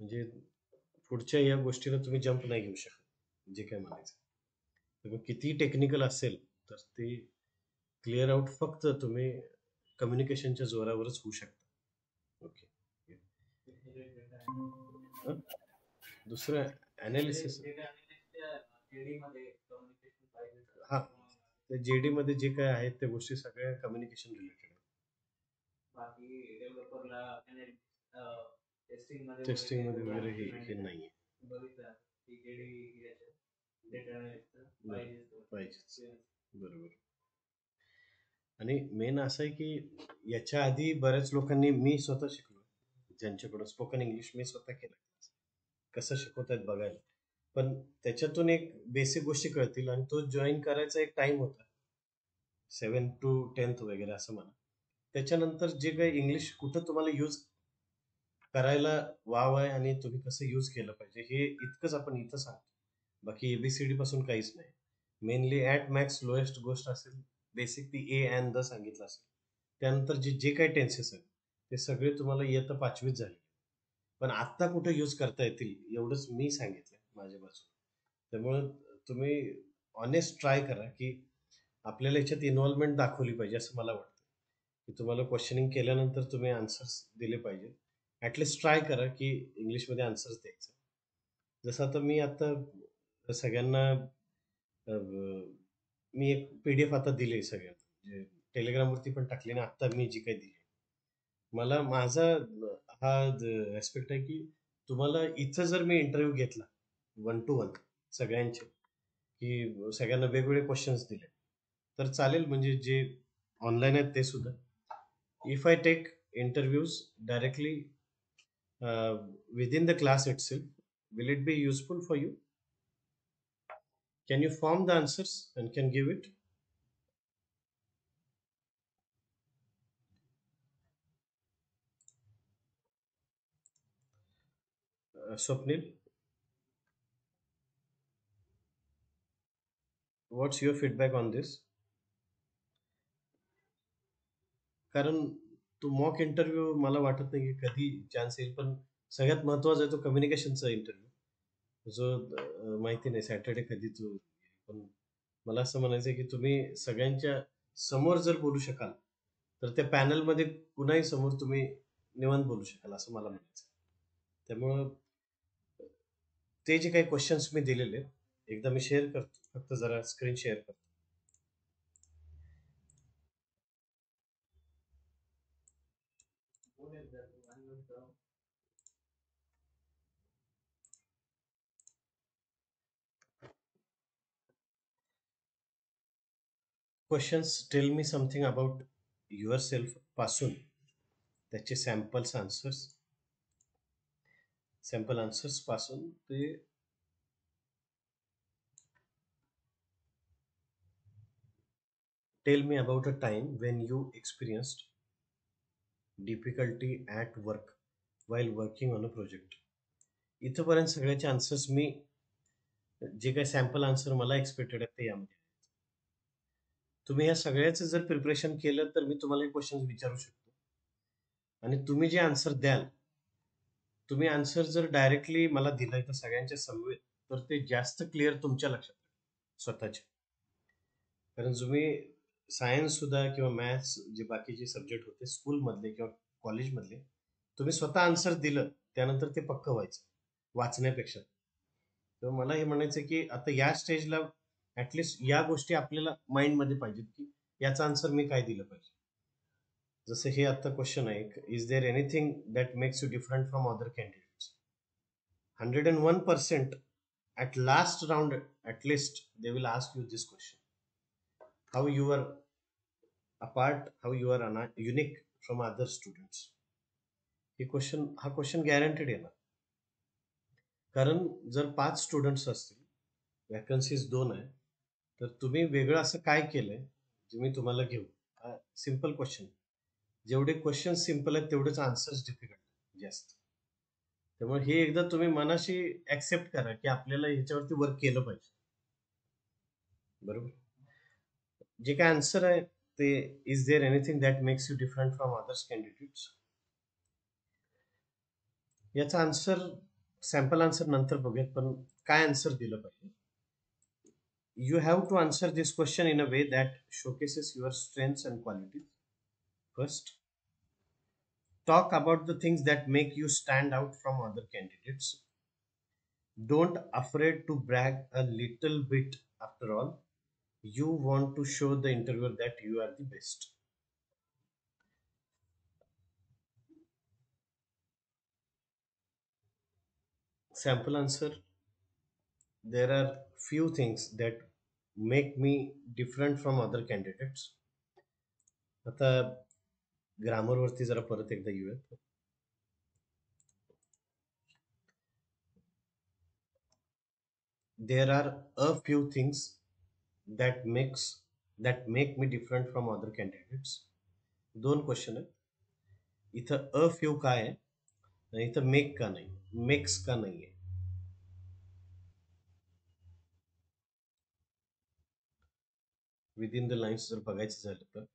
म्हणजे पुढच्या या गोष्टीला तुम्ही जंप नाही घेऊ शकत, जे काय म्हणायचं. तर किती टेक्निकल असेल तर ते क्लिअर आउट फक्त तुम्ही कम्युनिकेशनच्या जोरावरच होऊ शकतं. ओके. दुसरं अनालिसिस. हा, त्या जेडी मध्ये जे काय आहेत त्या गोष्टी सगळ्या कम्युनिकेशन रिलेटेड आहेत. टेस्टिंग मध्ये वगैरे हे नाहीये. पाहिजे. बरोबर. आणि मेन असं आहे की याच्या आधी बऱ्याच लोकांनी, मी स्वतः शिकलो ज्यांच्याकडून स्पोकन इंग्लिश मी स्वतः केलं, कसं शिकवतात बघायला. पण त्याच्यातून एक बेसिक गोष्टी कळतील आणि तो जॉईन करायचा एक टाइम होता 7 to 10th वगैरे असं म्हणा. त्याच्यानंतर जे काही इंग्लिश कुठं तुम्हाला यूज करायला वाव आहे आणि तुम्ही कसं यूज केलं पाहिजे हे इतकंच आपण इथं सांगतो. बाकी एबीसीडी पासून काहीच नाही. मेनली ऍट मॅक्स लोएस्ट गोष्ट असेल बेसिक ती ए अँड द सांगितलं असेल. त्यानंतर जे जे काही टेन्सेस आहेत ते सगळे तुम्हाला इयत्ता 5वीत झाले. पण आत्ता कुठे यूज करता येतील एवढंच मी सांगितलं माझ्या बाजूने. त्यामुळे तुम्ही ऑनेस्ट ट्राय करा की आपल्याला याच्यात इन्व्हॉल्वमेंट दाखवली पाहिजे असं मला वाटतं. की तुम्हाला क्वेश्चनिंग केल्यानंतर तुम्ही आन्सर्स दिले पाहिजे. ॲटलिस्ट ट्राय करा की इंग्लिशमध्ये आन्सर्स द्यायचं. जसं आता मी आता सगळ्यांना मी एक PDF आता दिली सगळ्यांना, म्हणजे टेलिग्रामवरती पण टाकली ना आत्ता मी जी काही दिली. मला माझा हा रेस्पेक्ट आहे की तुम्हाला इथं जर मी इंटरव्ह्यू घेतला 1 to 1 सगळ्यांचे, की सगळ्यांना वेगवेगळे क्वेश्चन्स दिले तर चालेल. म्हणजे जे ऑनलाईन आहेत ते सुद्धा, if I take interviews directly within the class itself, will it be useful for you? Can you form the answers and can give it? Swapnil, what's your feedback on this? कारण तो mock interview मला वाटत नाही की कधी chance येईल, पण सगळ्यात महत्वाचा आहे तो कम्युनिकेशनचा इंटरव्ह्यू, जो माहिती नाही सॅटर्डे कधी तो. पण मला असं म्हणायचं आहे की तुम्ही सगळ्यांच्या समोर जर बोलू शकाल तर त्या पॅनलमध्ये कुणाही समोर तुम्ही निवांत बोलू शकाल असं मला म्हणायचं. त्यामुळं ते जे काही क्वेश्चन्स मी दिलेले एकदा मी शेअर करतो, फक्त जरा स्क्रीन शेअर करतो. Questions tell me something about your self पासून त्याचे सॅम्पल आन्सर्स पासून ते tell me about a time Wien you experienced difficulty at work while working on a project. इथंपर्यंत सगळ्याचे आन्सर्स मी, जे काही सॅम्पल आन्सर मला एक्सपेक्टेड आहेत ते यामध्ये. तुम्ही या सगळ्याचं जर प्रिपरेशन केलं तर मी तुम्हाला क्वेश्चन विचारू शकतो आणि तुम्ही जे आन्सर द्याल, तुम्ही आन्सर जर डायरेक्टली मला दिलंय तर सगळ्यांच्या समवेत, तर ते जास्त क्लिअर तुमच्या लक्षात राहील स्वतःच्या. कारण तुम्ही सायन्स सुद्धा किंवा मॅथ्स जे बाकीचे सब्जेक्ट होते स्कूलमधले किंवा कॉलेजमधले, तुम्ही स्वतः आन्सर दिलं त्यानंतर ते पक्क व्हायचं वाचण्यापेक्षा. तर मला हे म्हणायचं की आता या स्टेजला ऍटलिस्ट या गोष्टी आपल्याला माइंडमध्ये पाहिजेत की याचा आन्सर मी काय दिलं पाहिजे. जसं हे आता क्वेश्चन आहे, is there anything that makes you different from other candidates. 101% at last round at least they will ask you this question, how you are apart, how you are unique from other students. हा question guaranteed येणार. कारण जर 5 students असतील, vacancies 2 आहे, तर तुम्ही वेगळं असं काय केलंय जे मी तुम्हाला घेऊ. Simple question. जेवढे क्वेश्चन सिम्पल आहेत तेवढेच आन्सर्स डिफिकल्ट जास्त. त्यामुळे हे एकदा तुम्ही मनाशी ऍक्सेप्ट करा की आपल्याला ह्याच्यावरती वर्क केलं पाहिजे. बरोबर. जे काय आन्सर आहे ते, is there anything that makes you different from others candidates, याचा आन्सर सॅम्पल आन्सर नंतर बघूयात, पण काय आन्सर दिलं पाहिजे. You have to answer this question in a way that showcases your strengths and qualities. First, talk about the things that make you stand out from other candidates. Don't afraid to brag a little bit. After all, you want to show the interviewer that you are the best. Sample answer. There are few things that make me different from other candidates. आता grammar वरती जरा परत एकदा येऊयात. There are a few things that make me different from other candidates. दोन question आहेत. इथं a few काय आहे आणि इथं मेक का नाही, मेक्स का नाही आहे. विदिन द लाईन्स जर बघायचं झालं तर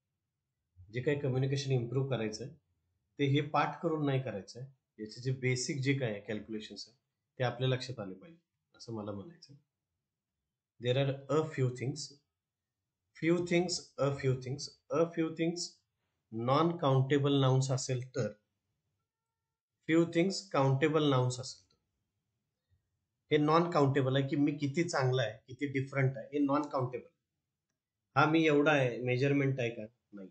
जे काही कम्युनिकेशन इम्प्रूव्ह करायचं आहे ते हे पाठ करून नाही करायचं आहे. याचे जे बेसिक जे काय कॅल्क्युलेशन्स आहे ते आपल्या लक्षात आले पाहिजे असं मला म्हणायचं. There are a few things, a few things non countable nouns असेल तर, फ्यू थिंग्स काउंटेबल नाउन्स असेल तर. हे नॉन काउंटेबल आहे की मी किती चांगला आहे, किती डिफरंट आहे, हे नॉन काउंटेबल. हा मी एवढा आहे मेजरमेंट आहे का, नाही.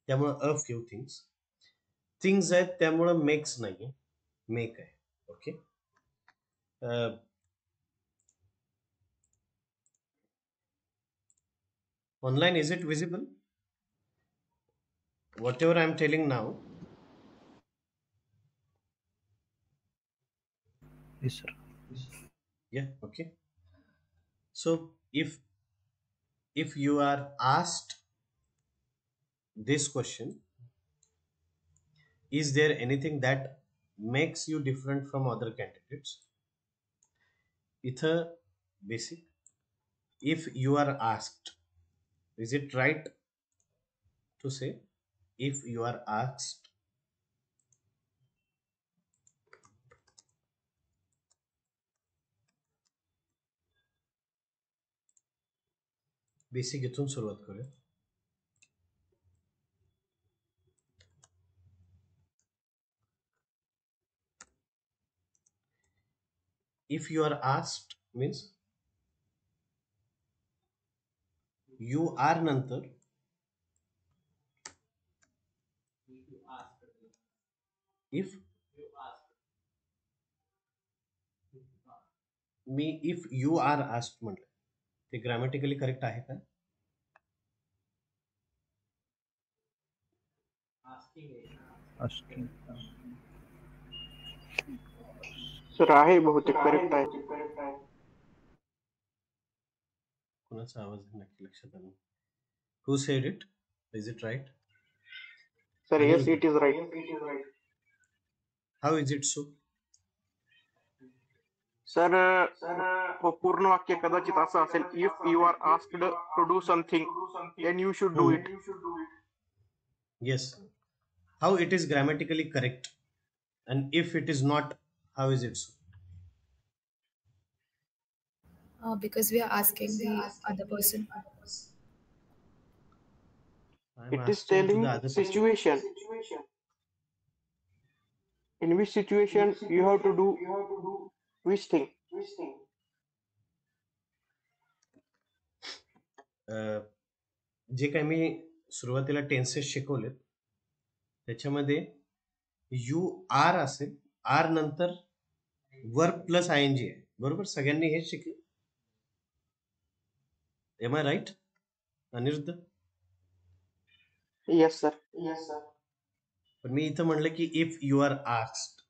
त्यामुळे अ फ्यू थिंग्स आहेत, त्यामुळं मेक्स नाही, मेक आहे. Okay. Online is it visible what ever I am telling now? Yes, sir. Yeah, okay. So if you are asked this question, is there anything that makes you different from other candidates, इथं basic, if you are asked, is it right to say if you are asked? Basic इथून सुरुवात करूया. If you are asked means you are नंतर if मी if you are asked म्हटलं ते grammatically correct आहे का? Asking. सर आहे, बहुतेक करेक्ट आहे. कोणाचा आवाज नक्की लक्षात आला? Who said it? Is it right? Sir yes, it is right. How is it so? Sir पूर्ण वाक्य कदाचित असं असेल, if you are asked to do something then you should do it. Yes. How it is grammatically correct, and if it is not, how is it so? Because we are asking the other person. I am It is asking to telling the other person. situation. In which situation you have to do which thing. जे काही मी सुरुवातीला tenses शिकवलेत त्याच्यामध्ये you are असेल, are नंतर verb plus I N G आहे, बरोबर? सगळ्यांनी हेच शिकले. Am I right Aniruddha? Yes sir. पण मी इथं म्हणलं की इफ यू आर आस्क्ड,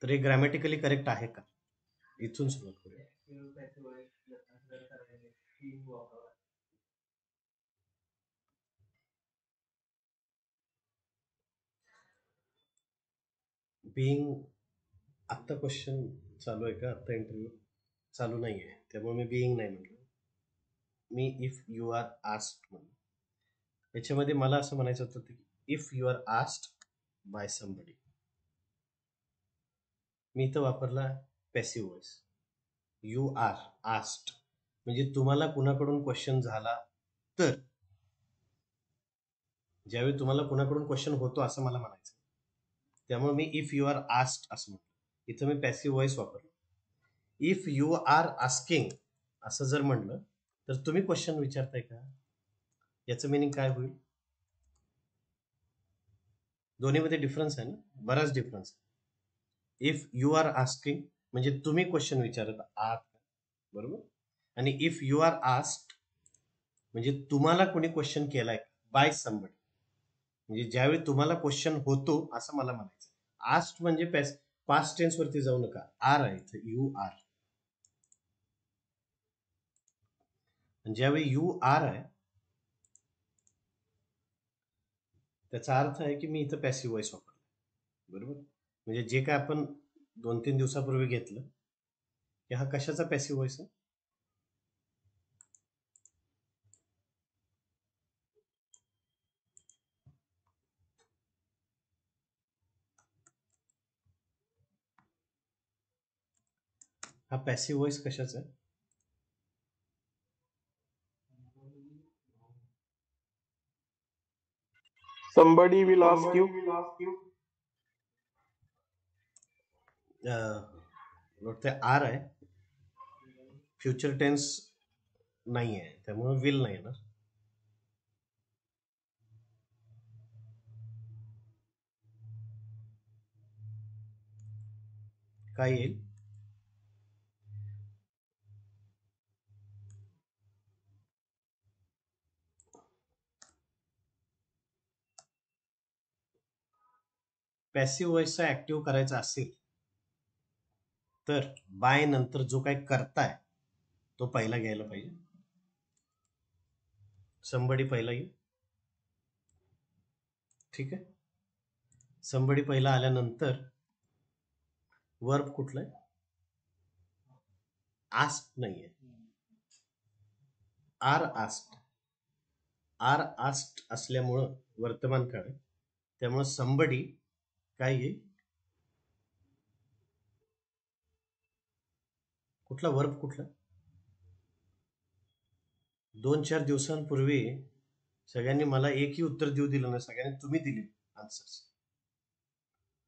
तर हे ग्रॅमॅटिकली करेक्ट आहे का? इथून सुरुवात करूया. बिईंग, आत्ता क्वेश्चन चालू आहे का? आत्ता इंटरव्ह्यू चालू नाही आहे, त्यामुळे मी बिईंग नाही म्हटलं, मी इफ यू आर आस्क्ड म्हणलं. याच्यामध्ये मला असं म्हणायचं होतं की if you are asked by somebody, मी इथं वापरला passive voice. You are asked म्हणजे तुम्हाला कुणाकडून क्वेश्चन झाला तर, ज्यावेळी तुम्हाला कुणाकडून क्वेश्चन होतो असं मला म्हणायचं, त्यामुळे मी इफ यू आर आस्क्ड असं म्हटलं. इथं मी पॅसिव्ह व्हॉइस वापरलो. इफ यू आर आस्किंग असं जर म्हणलं तर तुम्ही क्वेश्चन विचारताय का, याचं मिनिंग काय होईल? दोन्हीमध्ये डिफरन्स आहे ना, बराच difference. If you are asking म्हणजे तुम्ही क्वेश्चन विचारत आहात, बरोबर. आणि इफ यू आर आस्क्ड म्हणजे तुम्हाला कोणी क्वेश्चन केलाय बाय समबडी, म्हणजे ज्यावेळी तुम्हाला क्वेश्चन होतो असं मला म्हणायचं. आस्क्ड म्हणजे पास्ट टेन्स वरती जाऊ नका, आर आहे इथं, यू आर. ज्यावेळी यू आर आहे त्याचा अर्थ आहे की मी इथं पॅसिव्ह व्हॉइस वापरला, बरोबर. म्हणजे जे काय आपण 2-3 दिवसापूर्वी घेतलं की हा कशाचा पॅसिव्ह व्हॉइस आहे? हा पॅसिव्ह व्हॉइस कशाचा आहे? Somebody will ask you. Are आहे, फ्युचर टेन्स नाही आहे, त्यामुळे विल नाही येणार. काय येईल? पॅसिव्ह व्हॉइसचा ऍक्टिव्ह करायचा असेल तर बाय नंतर जो काही करताय तो पहिला घ्यायला पाहिजे. समबडी पहिला येईल, ठीक आहे. समबडी पहिला आल्यानंतर वर्ब कुठला आहे? आस्क्ड नाहीये, आर आस्क्ड. आर आस्क्ड असल्यामुळं वर्तमान काळ आहे, त्यामुळे समबडी काय येईल? कुठला वर्ब कुठला? 2-4 दिवसांपूर्वी सगळ्यांनी मला एकही उत्तर देऊ दिलं नाही, सगळ्यांनी तुम्ही दिली आन्सर्स.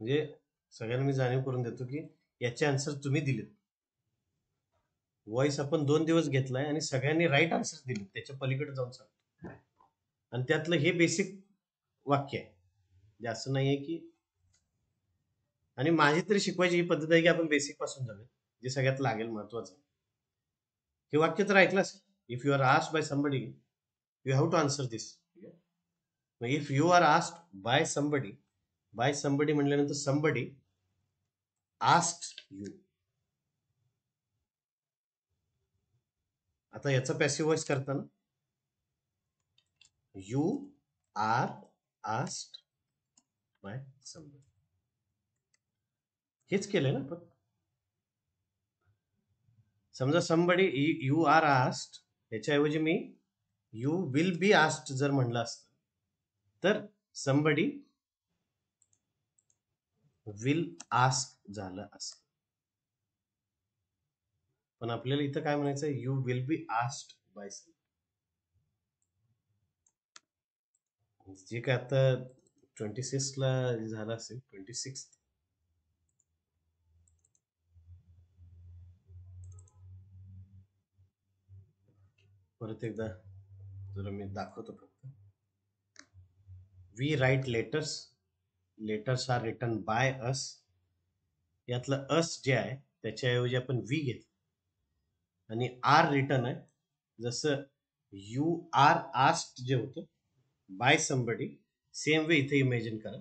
म्हणजे सगळ्यांना मी जाणीव करून देतो की याचे आन्सर तुम्ही दिलेत. व्हॉइस आपण 2 दिवस घेतलाय आणि सगळ्यांनी राईट आन्सर दिले, त्याच्या पलीकडे जाऊन सांगतो. आणि त्यातलं हे बेसिक वाक्य आहे, म्हणजे असं नाहीये की. आणि माझी तरी शिकवायची ही पद्धत आहे की आपण बेसिक पासून जाऊया, जे सगळ्यात लागेल, महत्वाचं. हे वाक्य तर ऐकलं असेल, if you are asked by somebody you have to answer this. If you are asked by somebody म्हटल्यानंतर समबडी आस्क्ड यू. आता याचा पॅसिव्ह व्हॉइस करताना you are asked by somebody हेच केलंय ना आपण. समजा समबडी यू आर आस्क्ड याच्याऐवजी मी यू विल बी आस्क्ड जर म्हणलं असतं तर समबडी विल आस्क झालं असतं. पण आपल्याला इथं काय म्हणायचं, you will be asked by somebody. जे काय आता 26 ला झालं असेल, 26 परत एकदा जरा मी दाखवतो फक्त. We write letters, letters are written by us. यातलं अस जे आहे त्याच्याऐवजी आपण वी घेतलं आणि आर रिटन आहे. जसं यू आर आस्क्ड जे होतं बाय समबडी, सेम वे इथे इमॅजिन करा.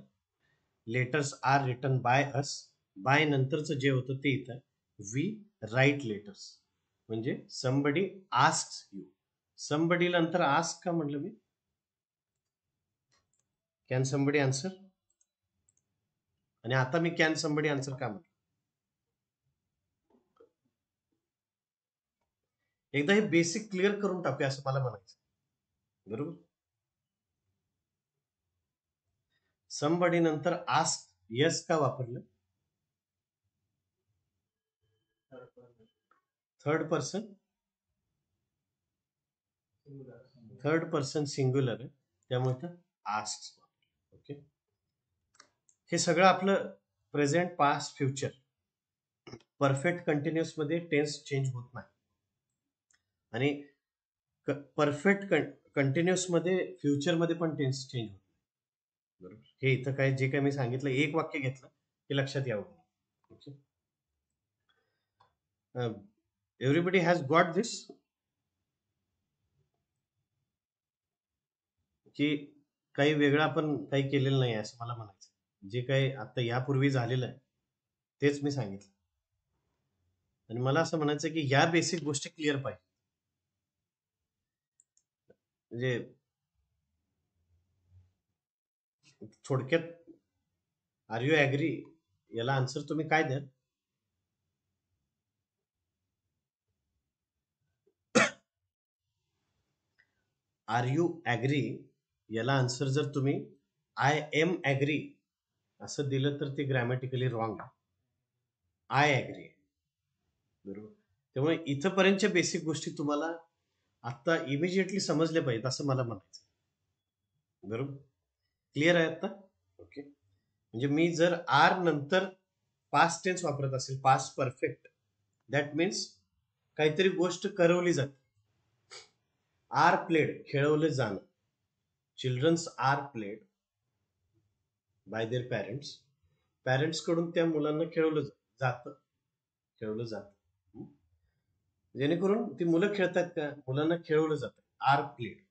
Letters are written by us, by नंतरचं जे होतं ते इथं वी राईट लेटर्स, म्हणजे समबडी आस्क्ड यू. समबडी नंतर आस्क का म्हटलं मी? Can somebody answer? आणि आता मी कॅन समबडी आन्सर का म्हटलं? एकदा हे बेसिक क्लिअर करून टाकूया असं मला म्हणायचं, बरोबर. समबडी नंतर आस्क यस का वापरलं? थर्ड पर्सन सिंग्युलर आहे, त्यामुळे इथं आस्क. ओके, हे सगळं आपलं present, past, future. Perfect continuous मध्ये टेन्स चेंज होत नाही, आणि परफेक्ट कंटिन्युअस मध्ये फ्युचर मध्ये पण टेन्स चेंज होत नाही. बरोबर, हे इथं काय जे काय मी सांगितलं एक वाक्य घेतलं हे लक्षात यावं. ओके, एव्हरीबडी हॅज गॉट दिस, की काही वेगळं आपण काही केलेलं नाही असं मला म्हणायचं. जे काही आता यापूर्वी झालेलं आहे तेच मी सांगितलं, आणि मला असं म्हणायचं की या बेसिक गोष्टी क्लिअर पाहिजे. म्हणजे थोडक्यात, आर यू ऍग्री याला आन्सर तुम्ही काय द्याल? आर यू ऍग्री याला आन्सर जर तुम्ही आय एम ऍग्री असं दिलं तर ते ग्रॅमॅटिकली रॉंग आहे. आय ऍग्री, बरोबर. त्यामुळे इथंपर्यंतच्या बेसिक गोष्टी तुम्हाला आता इमिजिएटली समजल्या पाहिजेत असं मला म्हणायचं. बरोबर, क्लिअर आहे आता? ओके, म्हणजे मी जर आर नंतर पास्ट टेन्स वापरत असेल, पास्ट परफेक्ट, दॅट मीन्स काहीतरी गोष्ट करवली जाते. आर प्लेड, खेळवलं जाणं. Children's are played by their parents. Parents कडून त्या मुलांना खेळवलं जातं. जेणेकरून ती मुलं खेळतात का, मुलांना खेळवलं जातं. Are played,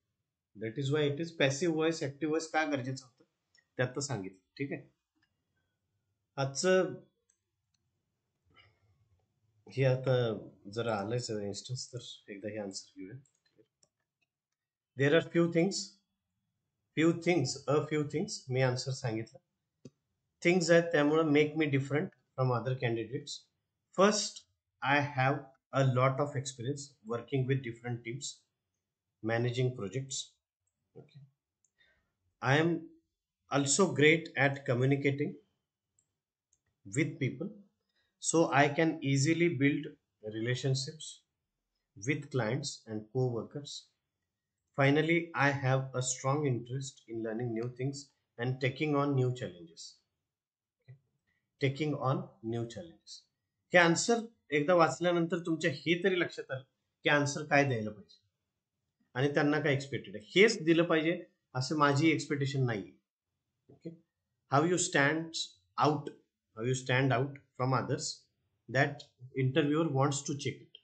that is why it is passive voice. Active voice का गरजेचं होतं त्यात सांगितलं. ठीक आहे, आजचं हे आता जरा आलंच इन्स्टन्स, तर एकदा हे आन्सर घेऊया. देर आर फ्यू थिंग्स मी आन्सर सांगितलं. थिंग्स आहेत त्यामुळे make me different from other candidates. First, I have a lot of experience working with different teams, managing projects. Okay, I am also great at communicating with people, so I can easily build relationships with clients and co-workers. Finally, I have a strong interest in learning new things and taking on new challenges. हे answer एकदा वाचल्यानंतर तुमच्या हे तरी लक्षात आलं की answer काय द्यायला पाहिजे आणि त्यांना काय एक्सपेक्टेड आहे. हेच दिलं पाहिजे असं माझी एक्सपेक्टेशन नाही. Okay, how you stand out from others, that interviewer wants to check it.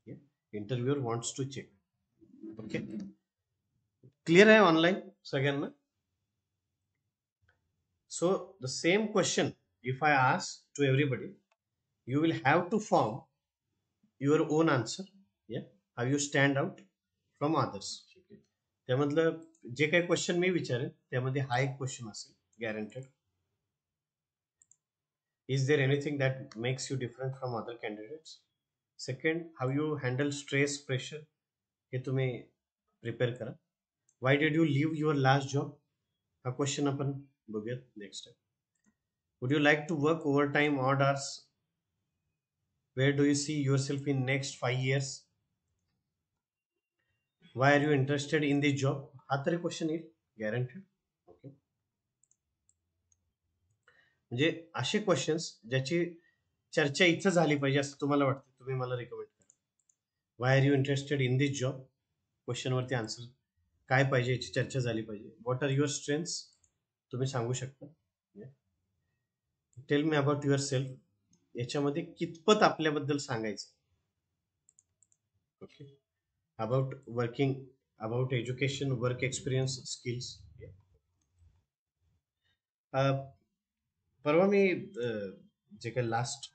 Yeah? Interviewer wants to check. Okay, clear है online सगळ्यांना? So the same question if I ask to everybody, you will have to form your own answer. Yeah, how you stand out from others. Okay, त्यामधलं जे काही question मी विचारेन त्यामध्ये हा एक question असेल guaranteed. Is there anything that makes you different from other candidates? Second, how you handle stress, pressure, हे तुम्ही प्रिपेअर करा. Why did you leave your last job? हा क्वेश्चन आपण बघूयात next time. Would you like to work overtime, odd hours? Where do you see yourself in next 5 years? Why are you interested in this job? हा तरी question येईल guaranteed. Okay, म्हणजे असे questions ज्याची चर्चा इथं झाली पाहिजे असं तुम्हाला वाटतं, तुम्ही मला रिकमेंड करा. Why are you interested in this job, question वरती आन्सर काय पाहिजे याची चर्चा झाली पाहिजे. व्हॉट आर युअर स्ट्रेंथ्स, तुम्ही सांगू शकता. Tell me about your self, याच्यामध्ये कितपत आपल्याबद्दल सांगायचं. Okay, about working, about education, work experience, skills. परवा मी जे काही लास्ट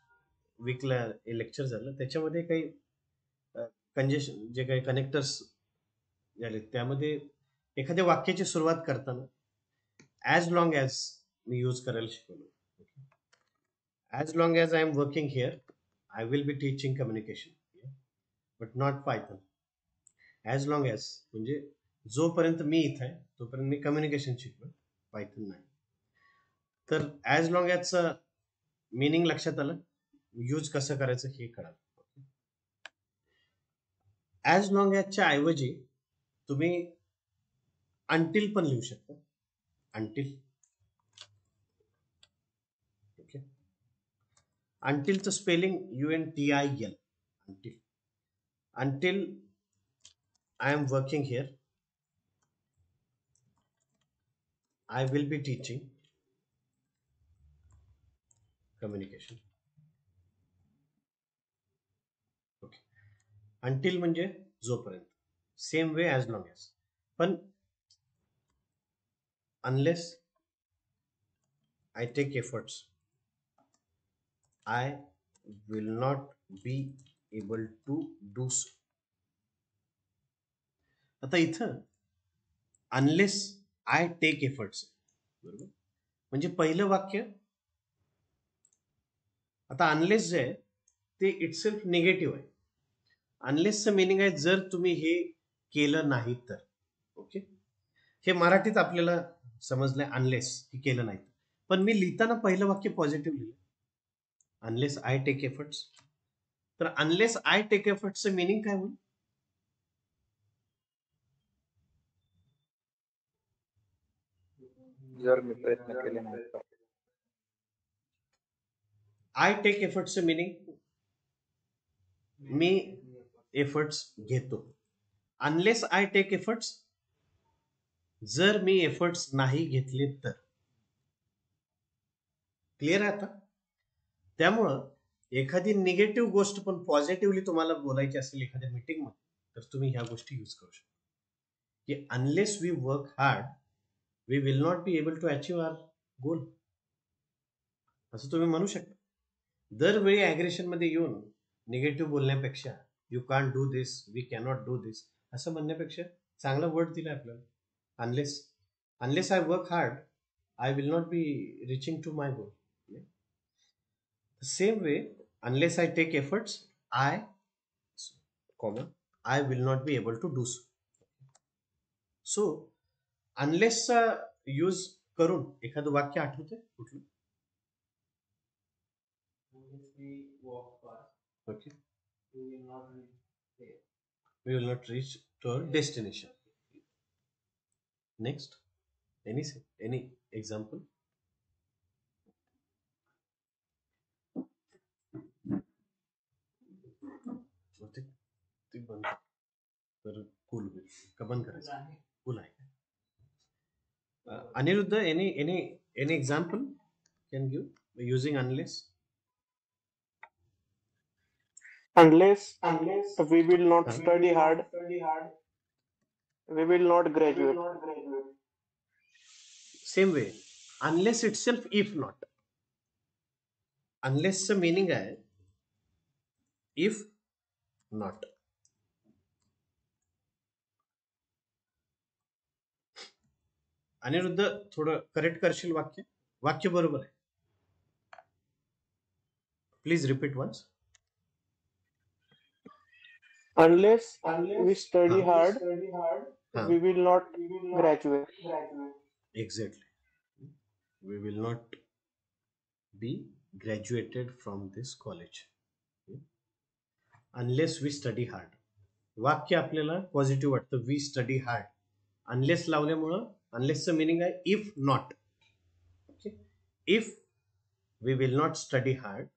वीकला लेक्चर झालं त्याच्यामध्ये काही कंजेशन, जे काही कनेक्टर्स झाले त्यामध्ये एखाद्या वाक्याची सुरुवात करताना ॲज लॉंग ॲज मी यूज करायला शिकवलं. As long as I am working here I will be teaching communication but not Python. As long as म्हणजे जोपर्यंत मी इथं आहे तोपर्यंत मी कम्युनिकेशन शिकलो, पायथन नाही. तर ॲज लॉंग ॲजचं मिनिंग लक्षात आलं, यूज कसं करायचं हे कळालं. ॲज लॉंग ॲजच्या ऐवजी तुम्ही अंटिल पण लिहू शकता. अंटिल. ओके. अंटिलचं spelling UNTIL. Until. Until I am working here, I will be teaching communication. Okay. Until म्हणजे जोपर्यंत. Same way as long as. पण unless I take efforts, I will not be able to do so. आता इथं unless I take efforts, बरोबर, म्हणजे पहिलं वाक्य. आता अनलेस जे आहे ते इटसेल्फ निगेटिव्ह आहे. अनलेसचं मिनिंग आहे जर तुम्ही हे केलं नाही तर. ओके. हे मराठीत आपल्याला समजलंय अनलेस हे केलं नाही. पण मी लिहिताना पहिलं वाक्य पॉझिटिव्ह लिहिलं, अनलेस आय टेक एफर्ट्स. तर अनलेस आय टेक एफर्ट्सचं मिनिंग काय होईल? जर मी प्रयत्न केले नाही तर. आय टेक एफर्ट्सचं मिनिंग मी एफर्ट्स घेतो. अनलेस आय टेक एफर्ट्स, जर मी एफर्ट्स नाही घेतले तर. क्लिअर आहे आता? त्यामुळं एखादी निगेटिव्ह गोष्ट पण पॉझिटिव्हली तुम्हाला बोलायची असेल एखाद्या मीटिंग मध्ये, तर तुम्ही ह्या गोष्टी यूज करू शकता की unless we work hard we will not be able to achieve our goal, असं तुम्ही म्हणू शकता. दरवेळी ॲग्रेशन मध्ये येऊन निगेटिव्ह बोलण्यापेक्षा you can't do this, we cannot do this असं म्हणण्यापेक्षा चांगला वर्ड दिला आपल्याला. Unless I work hard I will not be reaching to my goal. Same way unless I take efforts I will not be able to do so. So अनलेसचा use करून एखादं वाक्य आठवते कुठलं? Okay. We will not reach to our destination. Next, any example? ते बंद तर cool होईल का बंद करायचं? कूल आहे. Aniruddha, any example can give using unless? Unless we will not study hard, we will not graduate. Same way, unless itself if not. Unless meaning आहे if not. Aniruddha थोडं करेक्ट करशील वाक्य? वाक्य बरोबर आहे. Please repeat once. Unless we study hard, we will not graduate. Exactly. We will not be graduated from this college. Unless we study hard. वाक्य आपल्याला positive वाटतं. We study hard. अनलेस लावल्यामुळं अनलेसचं मिनिंग आहे if not. Okay. If we will not study hard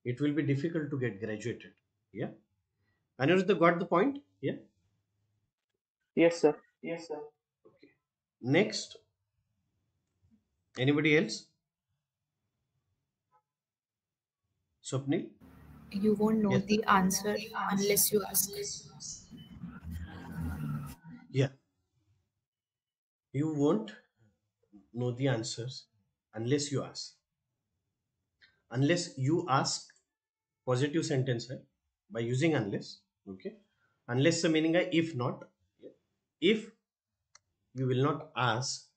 it will be difficult to get graduated. Yeah. Aniruddha got the point? Yeah. Yes, sir. Okay. Next. Anybody else? Swapnil? You won't know Yes. the answer unless you ask. Yeah. You won't know the answers unless you ask. Unless you ask, positive sentence है by using unless. Okay. Unless the meaning है if not. If you will not ask,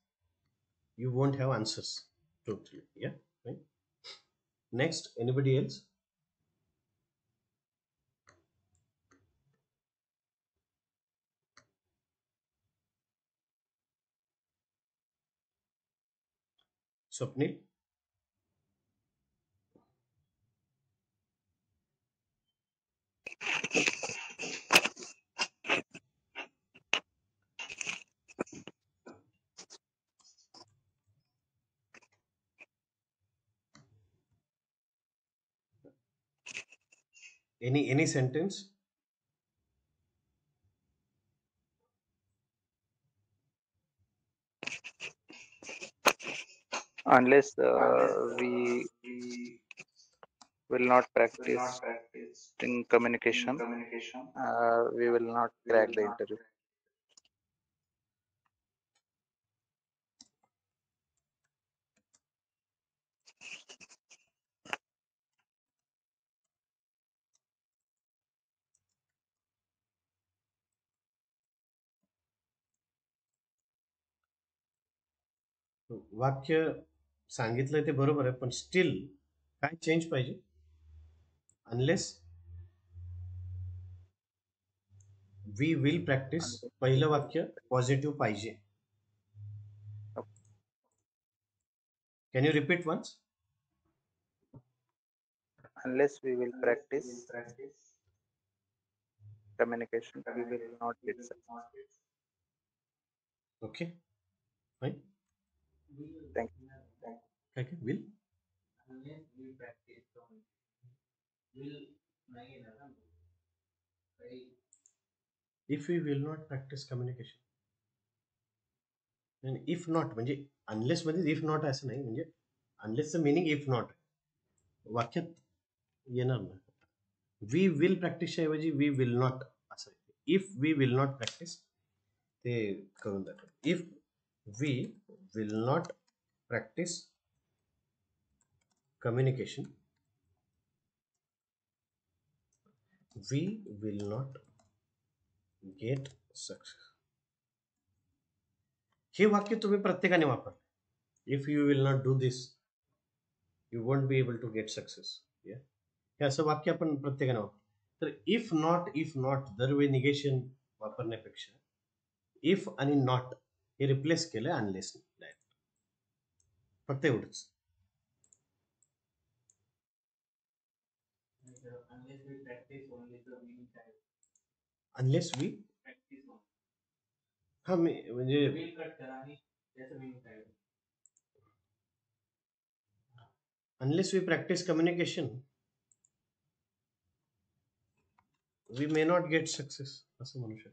you won't have answers. Totally. Yeah. Right. Next, anybody else? Swapnil? any sentence. Unless we will not practice in communication, we will not crack the interview. वाक्य सांगितलंय ते बरोबर आहे, पण steel काय change पाहिजे? Unless we will practice, पहिलं वाक्य पॉझिटिव्ह पाहिजे. Can you repeat once? Unless we will practice communication, we will not get success. Okay, fine. Thank काय काय will? If we will not practice communication, आणि if not म्हणजे unless मध्ये if not असं नाही, म्हणजे अनलेसचं मिनिंग इफ नॉट वाक्यात येणार नाही. वी विल प्रॅक्टिसच्या ऐवजी वी विल नॉट असं. If we will not practice ते करून दाखव. If we will not practice communication, we will not get success. हे वाक्य तुम्ही प्रत्येकाने वापर. If you will not do this, you won't be able to get success. हे असं वाक्य आपण प्रत्येकाने वापर. तर इफ नॉट दरवेळी निगेशन वापरण्यापेक्षा इफ आणि नॉट हे रिप्लेस केलं अनलेस. फक्त एवढंच. अनलेस वी, हा मी म्हणजे unless we practice communication we may not get success असं म्हणू शकतो.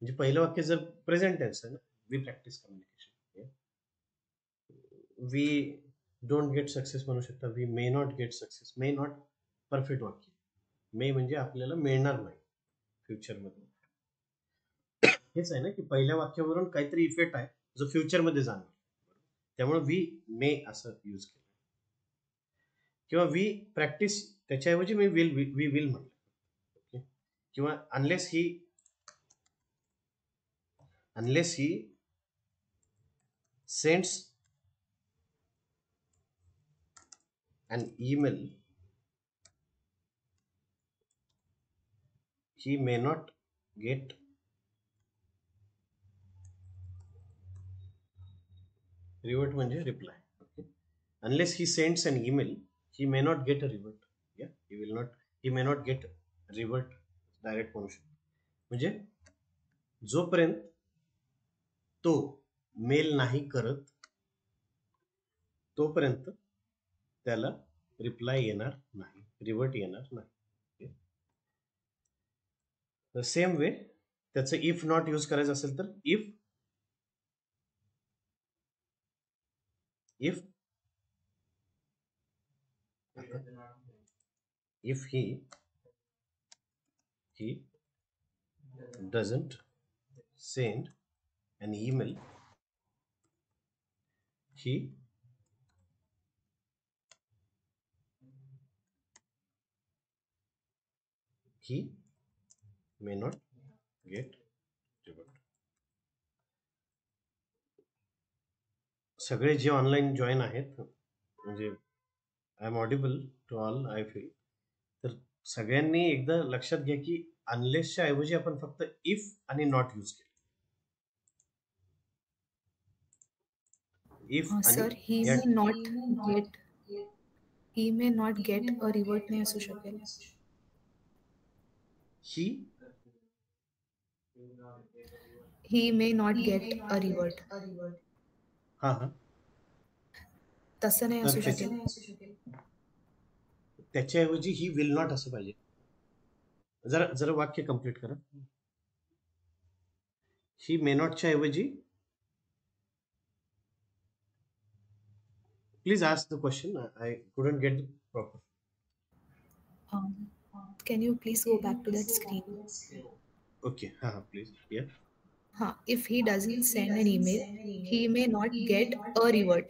म्हणजे पहिलं वाक्य जर प्रेझेंट टेन्स आहे ना, we practice communication, we don't get success म्हणू शकता. We may not get success. May not perfect वाक्य. मे म्हणजे आपल्याला मिळणार नाही फ्युचरमध्ये. हेच आहे ना की पहिल्या वाक्यावरून काहीतरी इफेक्ट आहे जो फ्युचरमध्ये जाणार, त्यामुळे वी मे असं यूज केलं. किंवा वी प्रॅक्टिस त्याच्याऐवजी मी वी विल म्हटलं. ओके. किंवा unless he sends an email, he may not get revert म्हणजे reply. Okay. Unless he sends an email, he may not get a revert. he may not get revert direct म्हणू शकतो. म्हणजे जोपर्यंत तो mail नाही करत तोपर्यंत त्याला रिप्लाय येणार नाही, रिव्हर्ट येणार नाही. सेम वे त्याचं इफ नॉट यूज करायचं असेल तर if he doesn't send an email, he may not get revert. सगळे जे ऑनलाईन जॉईन आहेत, म्हणजे I am audible to all I feel, तर सगळ्यांनी एकदा लक्षात घ्या की अनलेसच्या ऐवजी आपण फक्त इफ आणि नॉट यूज केलं. If Sir, he may not get a revert नाही असू शकेल. He may not get a revert. हा तसं नाही असू शकेल. त्याच्याऐवजी ही विल नॉट असं पाहिजे. जरा जरा वाक्य कंप्लीट करा. ही मे नॉटच्या ऐवजी please ask the question. I couldn't get proper. Um, can you please go back to that screen? Okay, हा हा प्लीज. या If he doesn't send an email, he may not get a revert.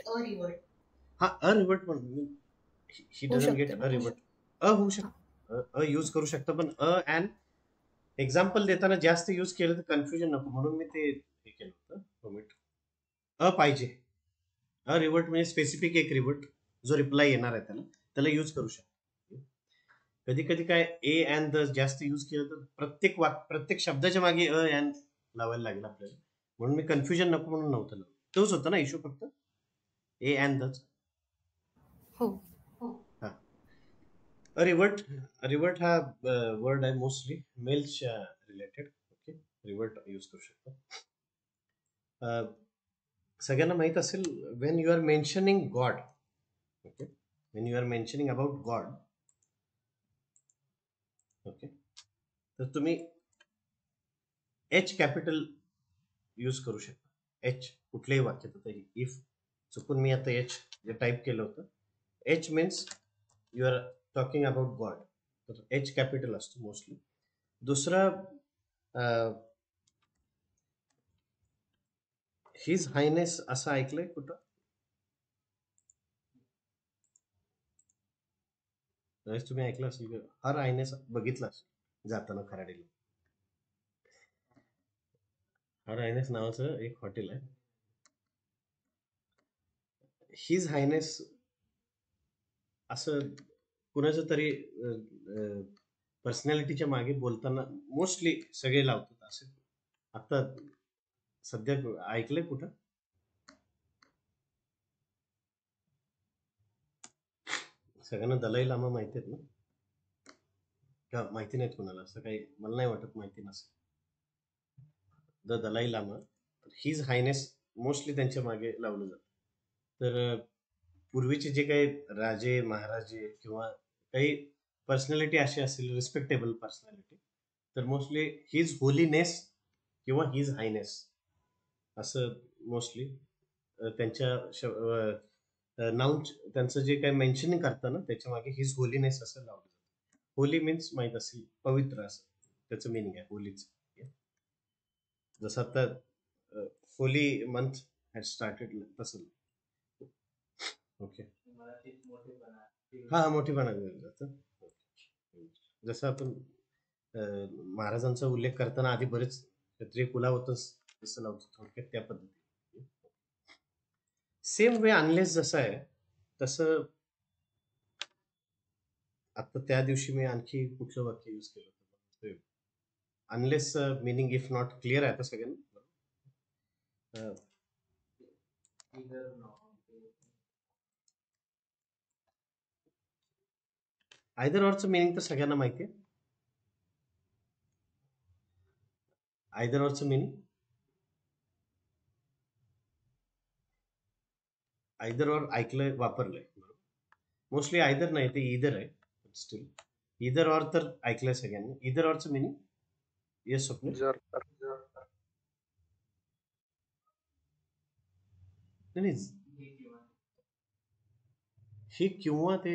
हा अ revert पण ही होऊ doesn't gate शकतं अ ना? Revert. अ होऊ शकतं, अ यूज करू शकता, पण अ अँड एक्झाम्पल देताना जास्त यूज केलं तर कन्फ्युजन नको म्हणून मी ते हे केलं होतं. अ पाहिजे. अ रिवर्ट म्हणजे स्पेसिफिक एक रिवर्ट जो रिप्लाय येणार आहे त्याला यूज करू शकतो. कधी कधी काय ए अँड द जास्त यूज केलं तर प्रत्येक शब्दाच्या मागे अ अँड लावायला लागेल आपल्याला, म्हणून मी कन्फ्युजन नको म्हणून नव्हतं लावलं. तोच होता ना इश्यू, फक्त ए अँड दच. हो. हा रिवर्ट हा वर्ड आहे मोस्टली मेल्सच्या रिलेटेड. ओके, रिवर्ट यूज करू शकतो. सगळ्यांना माहित असेल when you are mentioning God. Okay, when you are mentioning about God, okay, तर तुम्ही एच कॅपिटल यूज करू शकता. एच कुठल्याही वाक्यात. इफ चुकून मी आता एच जे टाईप केलं होतं, H means you are talking about God, तर एच कॅपिटल असतो मोस्टली. दुसरं हिज हायनेस असं ऐकलंय कुठं? तुम्ही ऐकलं असेल, हर हायनेस बघितलं असेल जाताना खराडीला. हर हायनेस नावाचं एक हॉटेल आहे. हिज हायनेस असं कुणाचं तरी पर्सनॅलिटीच्या मागे बोलताना मोस्टली सगळे लावतात असं. आता सध्या ऐकलंय कुठं? सगळ्यांना दलाई लामा माहिती आहेत ना? का माहिती नाहीत कुणाला? असं काही मला नाही वाटत माहिती नसेल. The Dalai Lama, his highness mostly त्यांच्या मागे लावलं जातं. तर पूर्वीचे जे काही राजे महाराजे किंवा काही पर्सनॅलिटी अशी असेल, रिस्पेक्टेबल पर्सनॅलिटी, तर मोस्टली हिज होलीनेस किंवा हिज हायनेस असं मोस्टली त्यांच्या नाऊन त्यांचं जे काही मेन्शनिंग करताना त्याच्या मागे हिज होलीनेस असं लावलं जातं. होली मीन्स माहित असेल पवित्र, असं त्याचं मिनिंग आहे होलीच. जसं आता होली मंथ हॅड स्टार्टेड तसं. ओके, हा मोठेपणा दिलं जातं. जसं आपण महाराजांचा उल्लेख करताना आधी बरेच क्षत्रिय कुलावतच जसं लावतो थोडक्यात त्या पद्धती. सेम वे अनलेस जसं आहे तसं आता त्या दिवशी मी आणखी कुठलं वाक्य यूज केलं होतं, unless meaning if not clear आहे आता सगळ्यांना. आयदर ऑरचं मिनिंग तर सगळ्यांना माहिती आहे. आयदर ऑरचं मिनिंग, आयदर ऑर ऐकलंय, वापरलंय मोस्टली. आयदर नाही ते इदर आहे. स्टील इदर ऑर तर ऐकलंय सगळ्यांनी. इदर ऑरचं मिनिंग येस स्वप्न? जर नाही, हे किंवा ते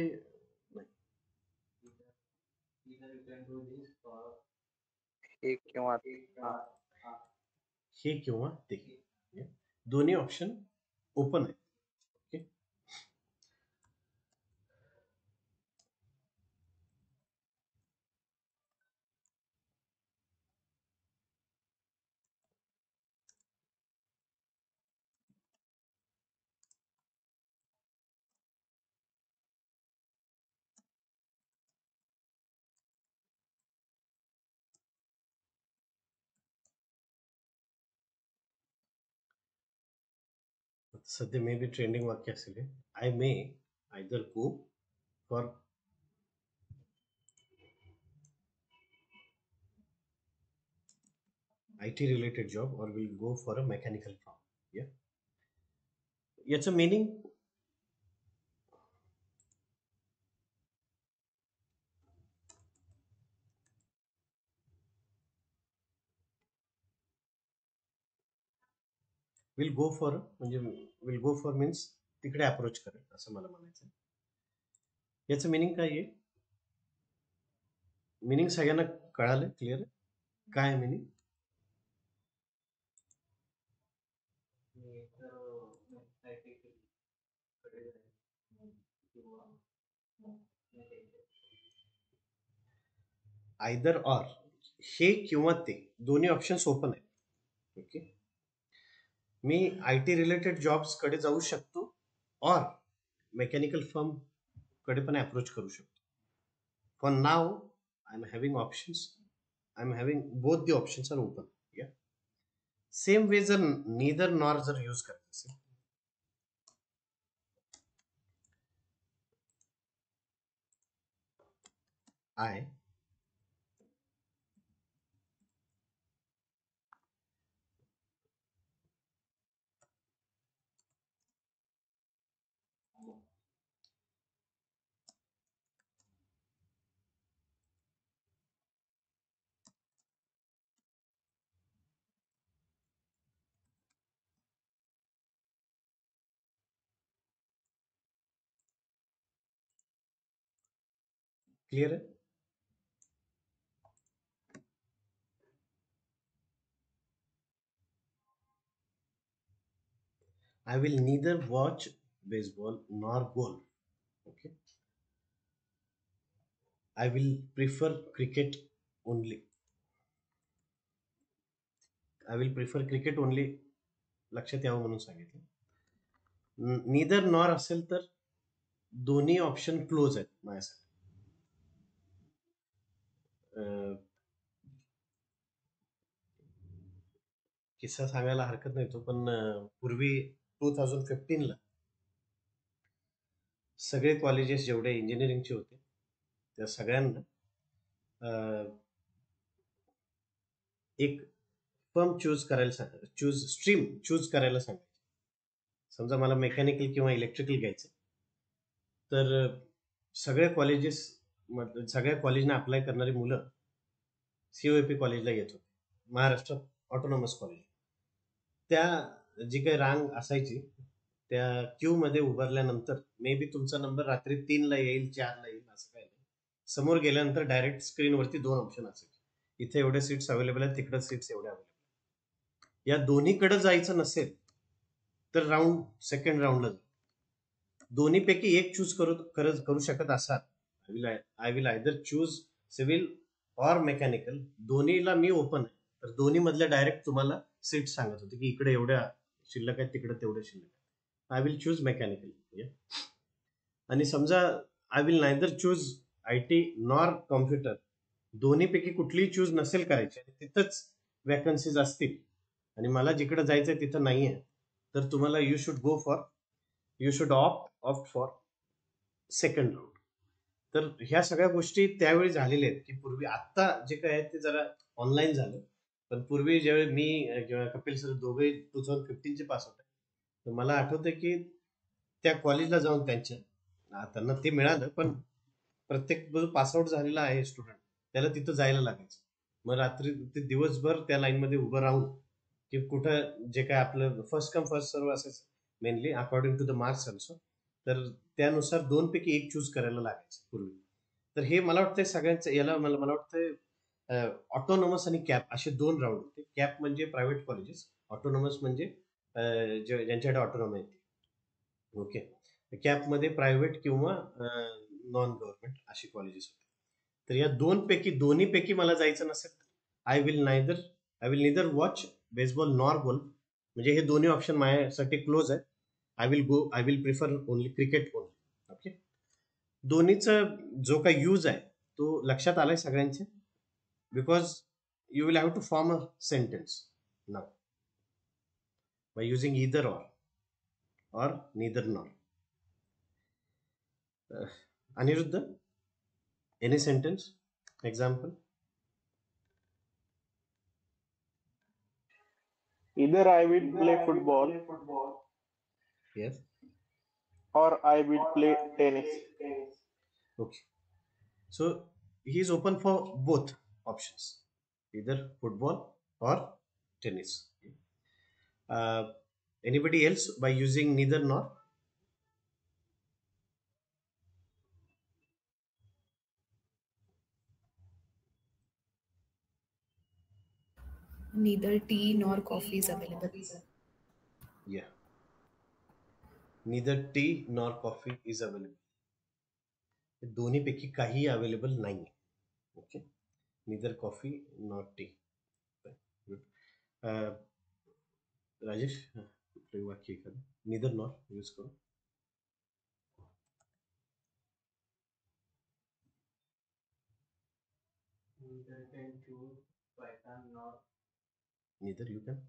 हे किंवा हा. हे किंवा ते दोन्ही ऑप्शन ओपन आहे. ओके, सध्या मे बी ट्रेंडिंग वाक्य असेल हे. I may either go for IT related job or will go for a mechanical firm. Yeah, याचं meaning विल गो फॉर म्हणजे विल गो फॉर मीन्स तिकडे अप्रोच करेल असं मला म्हणायचं. याचं मिनिंग काय आहे? मिनिंग सगळ्यांना कळालं? क्लिअर? काय मिनिंग? आयदर ऑर, हे किंवा ते दोन्ही ऑप्शन्स ओपन आहेत. Okay, me I T related jobs कडे जाऊ शकतो और मेकॅनिकल फर्म कडे पण अप्रोच करू शकतो. For now I am having options, I am having both the options are open. या सेम वे जर नीदर नॉर जर यूज करत असेल, आय क्लिअर आहे? I will neither watch baseball nor golf. Okay. I will prefer cricket only. I will prefer cricket only. लक्षात यावं म्हणून सांगितलं. नीदर नॉर असेल तर दोन्ही ऑप्शन क्लोज आहेत माझ्यासाठी. किस्सा सांगायला हरकत नाही तो, पण पूर्वी 2015ला सगळे कॉलेजेस जेवढे इंजिनिअरिंगचे होते त्या सगळ्यांना एक फर्म चूज करायला स्ट्रीम चूज करायला सांगायचे. समजा मला मेकॅनिकल किंवा इलेक्ट्रिकल घ्यायचं, तर सगळ्या कॉलेजना अप्लाय करणारी मुलं COAP कॉलेजला येत होते, महाराष्ट्र ऑटोनॉमस कॉलेज. त्या जी काही रांग असायची त्या क्यू मध्ये उभारल्यानंतर मे बी तुमचा नंबर रात्री 3ला येईल, 4ला येईल, असं काही नाही. समोर गेल्यानंतर डायरेक्ट स्क्रीनवरती 2 ऑप्शन असायचे, इथे एवढे सीट्स अवेलेबल आहेत, तिकडे सीट्स एवढे अवेलेबल. या दोन्हीकडे जायचं नसेल तर सेकंड राऊंडला दोन्हीपैकी एक चूज करू शकत असाल, I will either choose civil or mechanical, दोन्हीला मी ओपन आहे, तर दोन्ही मधल्या डायरेक्ट तुम्हाला सीट सांगत होते की इकडे एवढ्या शिल्लक आहेत, तिकडे तेवढे शिल्लक आहेत. I will choose mechanical. आणि समजा I will neither choose IT nor computer, दोन्हीपैकी कुठलीही चूज नसेल करायची, तिथंच वॅकन्सीज असतील आणि मला जिकडे जायचंय तिथं नाहीये, तर तुम्हाला you should opt for second round. तर ह्या सगळ्या गोष्टी त्यावेळी झालेल्या आहेत की पूर्वी. आत्ता जे काय आहे ते जरा ऑनलाईन झालं, पण पूर्वी ज्यावेळी मी किंवा कपिल सर दोघे 2015चे पास होते, तर मला आठवतं की त्या कॉलेजला जाऊन त्यांना ते मिळालं, पण प्रत्येक जो पासआउट झालेला आहे स्टुडंट त्याला तिथं जायला लागायचं. मग रात्री ते दिवसभर त्या लाईन मध्ये उभं राहून की कुठं जे काय आपलं फर्स्ट कम फर्स्ट सर्व असायचं mainly according to the marks also, तर त्यानुसार 2 पैकी 1 चूज करायला लागायचं पूर्वी. तर हे मला वाटतंय सगळ्यांचं याला मला वाटतंय ऑटोनॉमस आणि कॅप असे 2 राऊंड होते. कॅप म्हणजे प्रायव्हेट कॉलेजेस, ऑटोनॉमस म्हणजे ज्यांच्याकडे ऑटोनॉमी आहे. ओके, कॅपमध्ये प्रायव्हेट किंवा नॉन गव्हर्नमेंट अशी कॉलेजेस होते. तर या दोन्हीपैकी मला जायचं नसेल, I will neither watch baseball nor golf, म्हणजे हे दोन्ही ऑप्शन माझ्यासाठी क्लोज आहेत. I will prefer only cricket only. Okay, दोन्हीचा जो काही यूज आहे तो लक्षात आलाय सगळ्यांचे, because you will have to form a sentence now by using either or neither nor. Aniruddha, any sentence example? Either I will play football Yes. or I will play tennis. Okay, so he is open for both options, either football or tennis. Anybody else by using neither nor? Neither tea nor coffee is available. Yeah. Neither tea nor coffee is available. दोन्हीपैकी काही available नाही. Okay. Neither coffee nor tea. Good. Rajesh कुठलंही वाक्य एखादं neither nor use करू. Neither you can.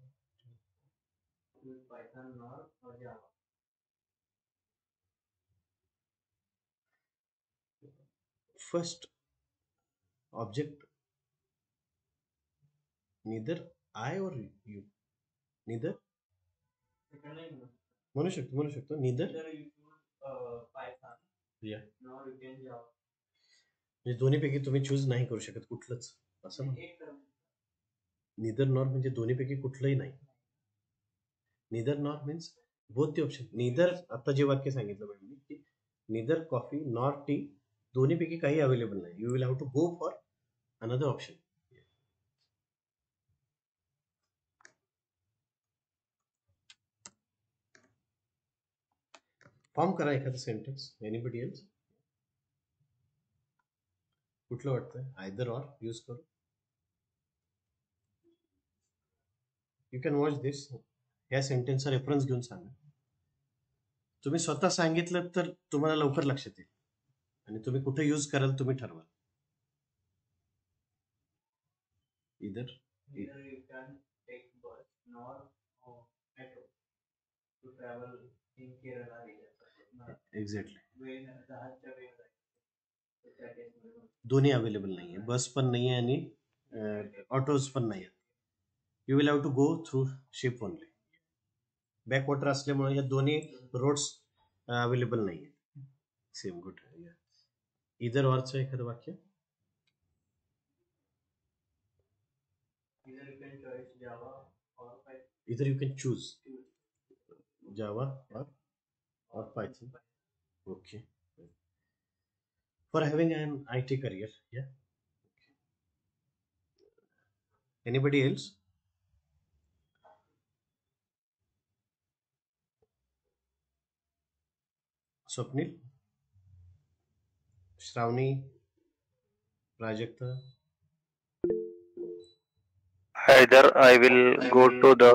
First object neither I or you. Neither म्हणू शकतो neither. Yeah. म्हणजे दोन्हीपैकी तुम्ही चूज नाही करू शकत कुठलंच असं म्हणा. निदर नॉर म्हणजे दोन्हीपैकी कुठलंही नाही. Neither nor means both the option. Neither आता जे वाक्य सांगितलं मॅडमनी की निदर कॉफी नॉर टी दोन्हीपैकी काही अवेलेबल नाही. You will have to go for another option. Form करा एखादं सेंटेन्स. एनीबडी एल्स कुठलं वाटतंय? आयदर ऑर यूज करू. You can watch this. या सेंटेन्सचा रेफरन्स घेऊन सांगा. तुम्ही स्वतः सांगितलं तर तुम्हाला लवकर लक्षात येईल आणि तुम्ही कुठे यूज कराल तुम्ही ठरवाल. इधर you can take bus nor metro to travel in Kerala region. Exactly When जहाजच्या वेळ जायचं त्या केसमध्ये दोन्ही अवेलेबल नाहीये. बस पण नाहीये आणि ऑटोज पण नाही. You will have to go through ship only. Backwater असल्यामुळे या दोन्ही रोड्स अवेलेबल नाहीये. Same good. इधर ऑरचं एखादं वाक्य. either you can choose Java or Python. इधर you can choose Java or Python. Okay. For having an IT career. Yeah. Anybody else? Swapnil, Shravani, Prajakta. Either I will go to the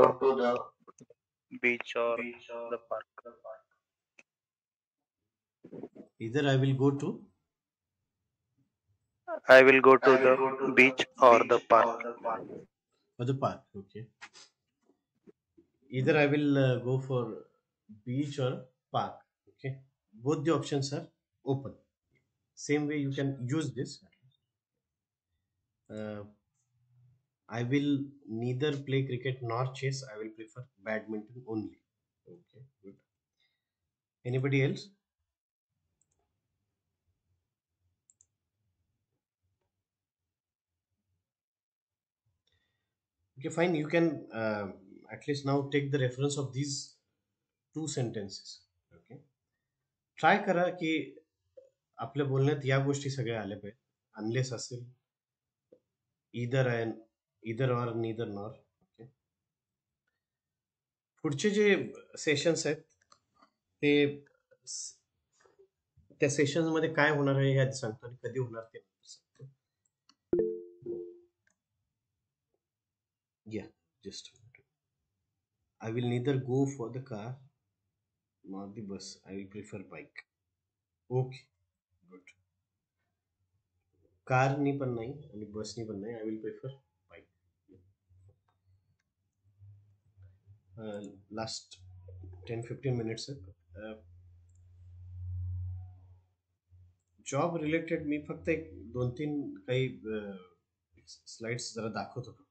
beach or the park. Either I will go to. I will go to the beach or the park. Or the park. Okay. Either I will go for beach or park. Okay. Both the options are open. Same way you can use this. I will neither play cricket nor chess. I will prefer badminton only. Okay. Good. Anybody else? Okay, fine. You can at least now take the reference of these two sentences. Okay. Try करा की आपल्या बोलण्यात या गोष्टी सगळ्या आल्या पाहिजे. Unless असेल इधर अँड इधर ऑर नीदर नॉर. ओके. पुढचे जे सेशन्स आहेत ते त्या सेशन्स मध्ये काय होणार आहे हे आधी सांगतो आणि कधी होणार ते सांगतो. Yeah, just a minute. I will neither go for the car nor the bus. I will prefer bike. Okay, good. Car नी पण नाही आणि बस नी पण नाही. I will prefer bike. Last 10-15 minutes job related मी फक्त एक 2-3 काही स्लाइड्स जरा दाखवतो फक्त.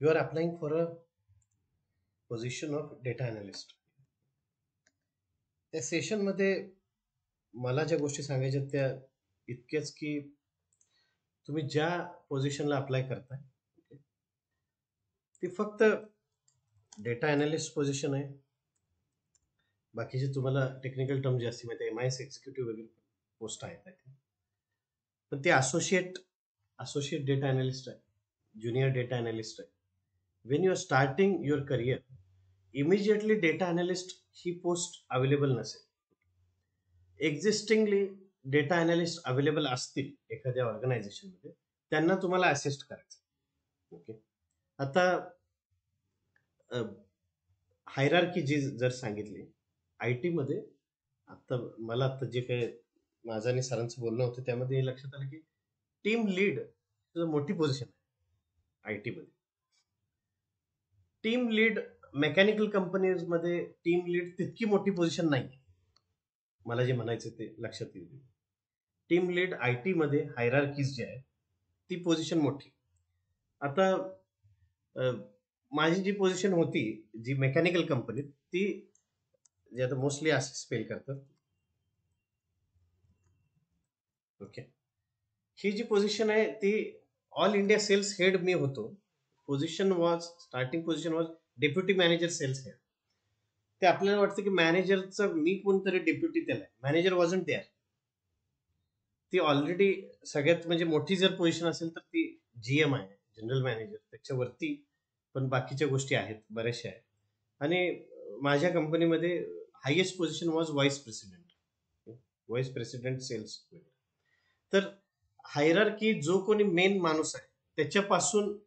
You are applying for a position of data analyst. त्या सेशनमध्ये मला ज्या गोष्टी सांगायच्या त्या इतक्याच की तुम्ही ज्या पोझिशनला अप्लाय करताय ती फक्त डेटा अनालिस्ट पोझिशन आहे. बाकीचे तुम्हाला टेक्निकल टर्म जे असते माहिती MIS एक्झिक्युटिव्ह वगैरे पोस्ट आहेत पण ते असोसिएट डेटा अनालिस्ट आहे, ज्युनियर डेटा अनालिस्ट आहे. When you are starting your career immediately data analyst ही पोस्ट अवेलेबल नसेल. एक्झिस्टिंगली डेटा अनालिस्ट अवेलेबल असतील एखाद्या ऑर्गनायझेशनमध्ये, त्यांना तुम्हाला असिस्ट करायचं. ओके, आता हायरार्की जी जर सांगितली आय टीमध्ये, मला आता जे काही माझं आणि सरांचं बोलणं होतं त्यामध्ये हे लक्षात आलं की टीम लीड मोठी पोझिशन आहे आय टीमध्ये. टीम लीड मेकॅनिकल कंपनीजमध्ये टीम लीड तितकी मोठी पोझिशन नाही. मला जे म्हणायचं ते लक्षात येईल. टीम लीड आय टीमध्ये हायरार्कीज जे आहे ती पोझिशन मोठी. आता माझी जी पोझिशन होती जी मेकॅनिकल कंपनीत, ती जे आता मोस्टली असे स्पेल करतात. ओके, ही जी पोझिशन आहे ती ऑल इंडिया सेल्स हेड मी होतो. Starting position was deputy manager sales head. ते आपल्याला वाटतं की मॅनेजरचं मी कोणतरी डेप्युटी त्याला, मॅनेजर वॉजंट देअर. ती ऑलरेडी सगळ्यात म्हणजे मोठी जर पोझिशन असेल तर ती GM आहे, जनरल मॅनेजर. त्याच्यावरती पण बाकीच्या गोष्टी आहेत, बऱ्याचशा आहेत. आणि माझ्या कंपनीमध्ये highest position was vice president sales. तर हायरार्की जो कोणी मेन माणूस आहे त्याच्यापासून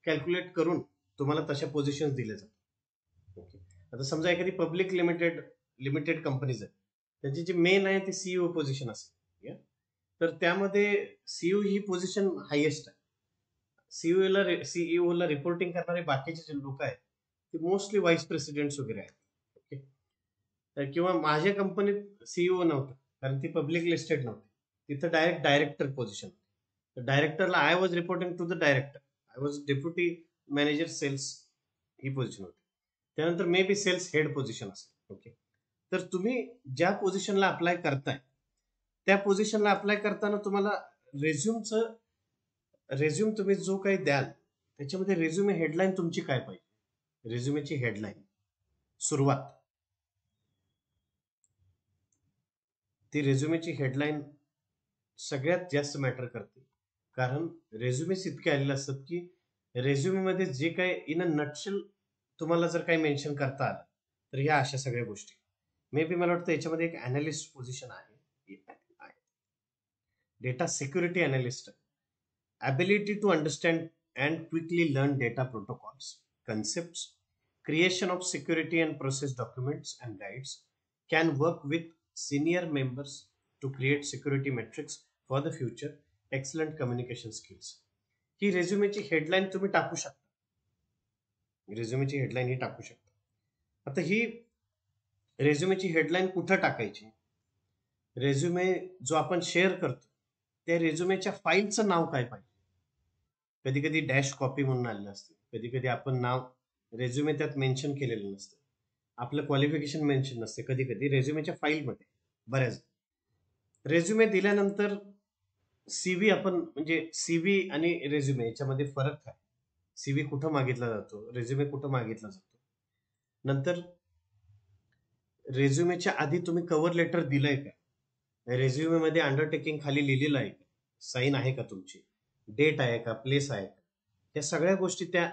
कॅल्क्युलेट करून तुम्हाला तशा पोझिशन दिल्या जातात. ओके, आता समजा एखादी पब्लिक लिमिटेड कंपनीज आहे, त्यांची जी मेन आहे ती CEO पोझिशन असेल, तर त्यामध्ये CEO ही पोझिशन हायेस्ट आहे. सीईओला रिपोर्टिंग करणारे बाकीचे जे लोक आहेत ते मोस्टली व्हाईस प्रेसिडेंट्स वगैरे आहेत. ओके, किंवा माझ्या कंपनीत CEO नव्हतं कारण ती पब्लिक लिस्टेड नव्हती. तिथं डायरेक्टर पोझिशन. डायरेक्टरला I was reporting to the director. I was deputy manager sales ही पोझिशन होती. त्यानंतर may be sales head position असेल. ओके, तर तुम्ही ज्या पोझिशनला अप्लाय करताय त्या पोझिशनला अप्लाय करताना तुम्हाला रेझ्यूम तुम्ही जो काही द्याल त्याच्यामध्ये रेझ्युमे हेडलाईन तुमची काय पाहिजे. रेझ्युमेची हेडलाईन सुरुवात, ती रेझ्युमेची हेडलाईन सगळ्यात जास्त मॅटर करते. कारण रेझ्युमेस इतके आलेले असतात की रेझ्युमेमध्ये जे काही इन अ नटशेल तुम्हाला जर काही मेन्शन करता आलं तर ह्या अशा सगळ्या गोष्टी. मे बी मला वाटतं याच्यामध्ये एक अनालिस्ट पोझिशन आहे, data security analyst. ability to understand and quickly learn data protocols, concepts, creation of security and process documents and guides, can work with senior members to create security metrics for the future, excellent communication skills. He रेझ्युमेची headline तुम्ही टाकू शकता. रेझ्युमेची headline ही टाकू शकता. आता ही रेझ्युमेची headline कुठं टाकायची. Resume जो आपण शेअर करतो त्या रेझ्युमेच्या फाईलचं नाव काय पाहिजे. कधी कधी डॅश कॉपी म्हणून आलेलं असते, कधी कधी आपण नाव रेझ्युमे त्यात मेन्शन केलेलं नसतं, आपलं क्वालिफिकेशन मेन्शन नसते. कधी कधी रेझ्युमेच्या फाईलमध्ये बऱ्याच रेझ्युमे दिल्यानंतर CV आपण म्हणजे CV आणि रेझ्युमे याच्यामध्ये फरक काय. CV कुठं मागितला जातो, रेझ्युमे कुठं मागितला जातो. नंतर रेझ्युमेच्या आधी तुम्ही कव्हर लेटर दिलंय का, रेझ्युमे मध्ये अंडरटेकिंग खाली लिहिलेलं आहे का, साईन आहे का तुमची, डेट आहे का, प्लेस आहे का, या सगळ्या गोष्टी त्या